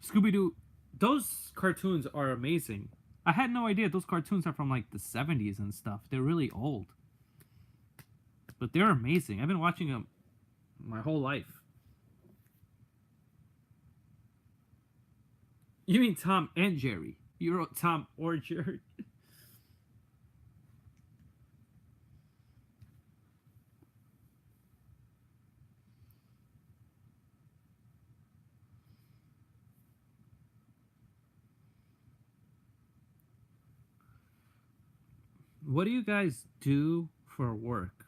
Scooby Doo, those cartoons are amazing. I had no idea those cartoons are from like the 70s and stuff. They're really old. But they're amazing. I've been watching them my whole life. You mean Tom and Jerry? You wrote Tom or Jerry? What do you guys do for work?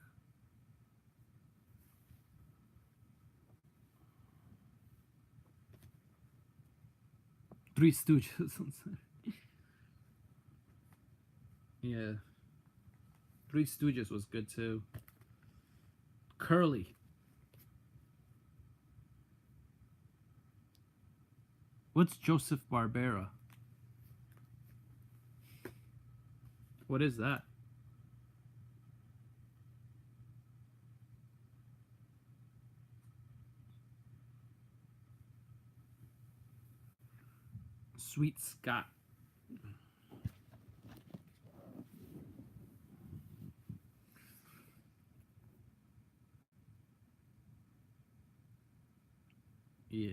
Three Stooges. Yeah. Three Stooges was good too. Curly. What's Joseph Barbera? What is that? Sweet Scott. Yeah.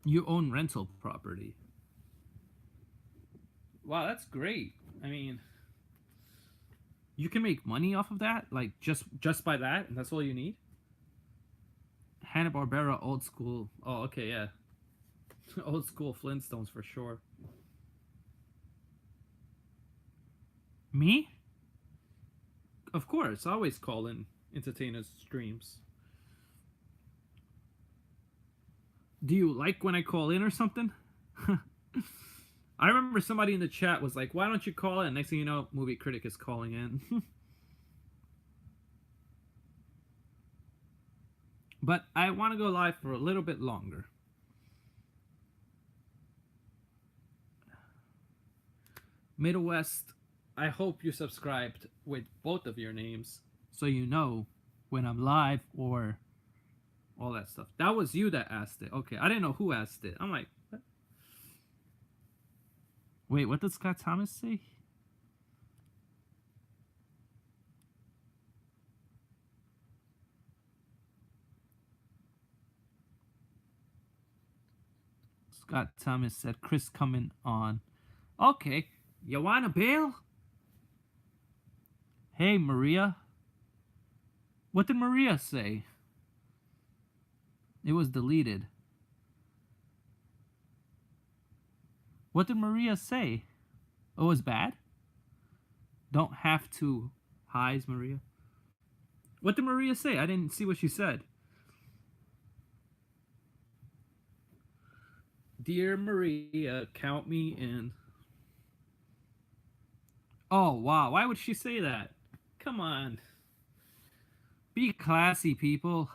You own rental property. Wow, that's great. I mean, you can make money off of that, like just by that, and that's all you need. Hanna Barbera, old school. Oh, okay, yeah, old school Flintstones for sure. Me? Of course, I always call in entertainers' streams. Do you like when I call in or something? I remember somebody in the chat was like, "Why don't you call in?" Next thing you know, Movie Critic is calling in. But I want to go live for a little bit longer. Middle West, I hope you subscribed with both of your names so you know when I'm live or all that stuff. That was you that asked it. Okay, I didn't know who asked it. I'm like, what? Wait, what did Scott Thomas say? Scott Thomas said Chris coming on. Okay, you wanna bail? Hey Maria. What did Maria say? It was deleted. What did Maria say? Oh, it was bad? Don't have to. Highs, Maria. What did Maria say? I didn't see what she said. Dear Maria, count me in. Oh, wow. Why would she say that? Come on. Be classy, people.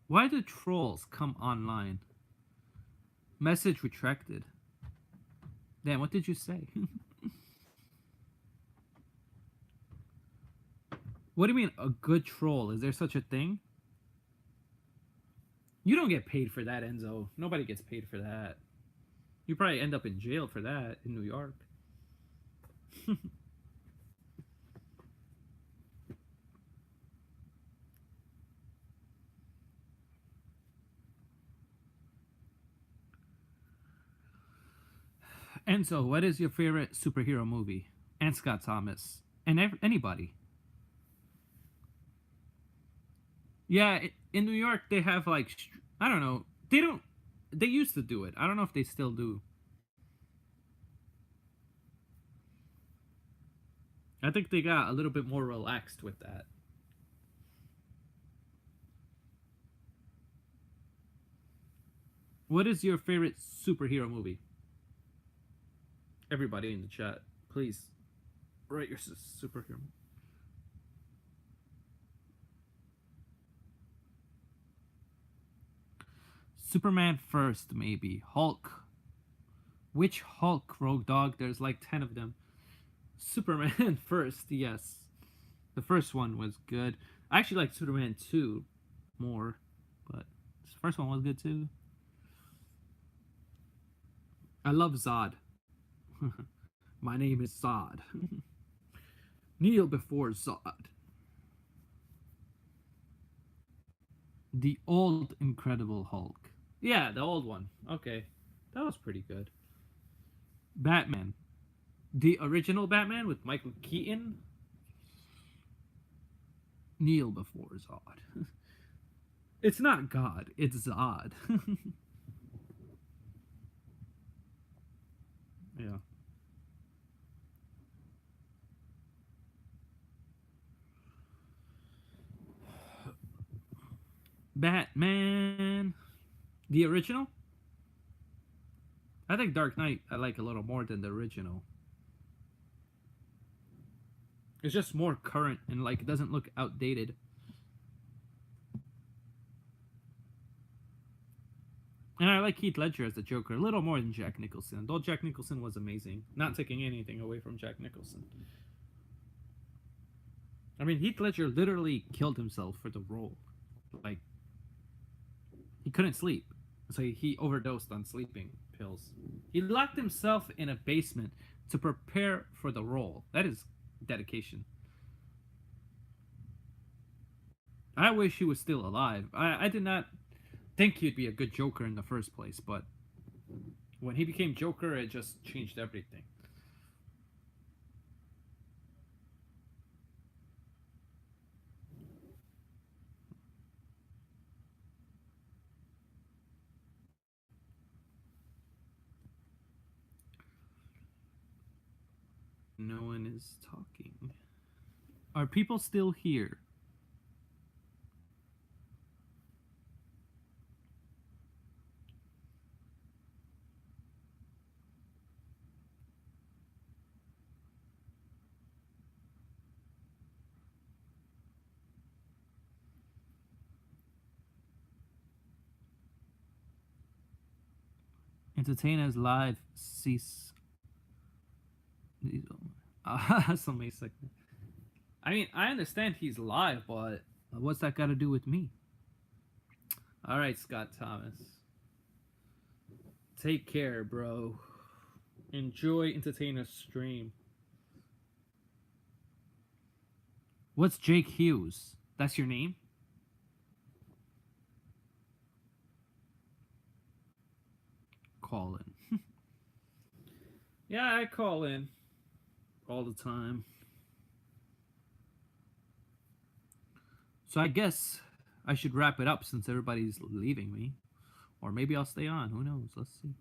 Why do trolls come online? Message retracted. Damn, what did you say? What do you mean, a good troll? Is there such a thing? You don't get paid for that, Enzo. Nobody gets paid for that. You probably end up in jail for that in New York. Enzo, what is your favorite superhero movie? And Scott Thomas. And anybody. Yeah, in New York, they have like, I don't know. They don't, they used to do it. I don't know if they still do. I think they got a little bit more relaxed with that. What is your favorite superhero movie? Everybody in the chat, please write your superhero. Superman first, maybe. Hulk. Which Hulk, Rogue Dog? There's like 10 of them. Superman first, yes. The first one was good. I actually like Superman 2 more, but the first one was good too. I love Zod. My name is Zod. Kneel before Zod. The old Incredible Hulk. Yeah, the old one. Okay. That was pretty good. Batman. The original Batman with Michael Keaton. Kneel before Zod. It's not God, it's Zod. Yeah. Batman. The original? I think Dark Knight I like a little more than the original. It's just more current and like it doesn't look outdated. And I like Heath Ledger as the Joker a little more than Jack Nicholson. Though Jack Nicholson was amazing. Not taking anything away from Jack Nicholson. I mean, Heath Ledger literally killed himself for the role. Like, he couldn't sleep. So he overdosed on sleeping pills. He locked himself in a basement to prepare for the role. That is dedication. I wish he was still alive. I did not think he'd be a good Joker in the first place, but when he became Joker, it just changed everything. No one is talking. Are people still here? Entertainers live cease. Somebody like that. I mean, I understand he's live, but what's that got to do with me? All right, Scott Thomas. Take care, bro. Enjoy Entertainer's stream. What's Jake Hughes? That's your name? call in. Yeah, I call in all the time. So I guess I should wrap it up since everybody's leaving me. Or maybe I'll stay on. Who knows? Let's see.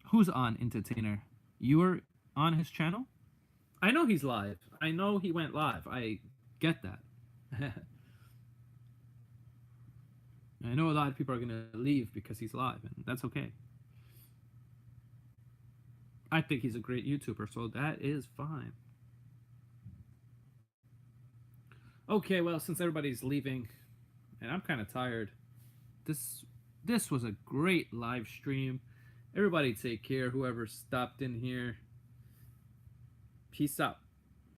Who's on Entertainer? You're on his channel? I know he's live. I know he went live. I get that. I know a lot of people are going to leave because he's live, and that's okay. I think he's a great YouTuber, so that is fine. Okay, well, since everybody's leaving, and I'm kind of tired, this was a great live stream. Everybody take care, whoever stopped in here. Peace out.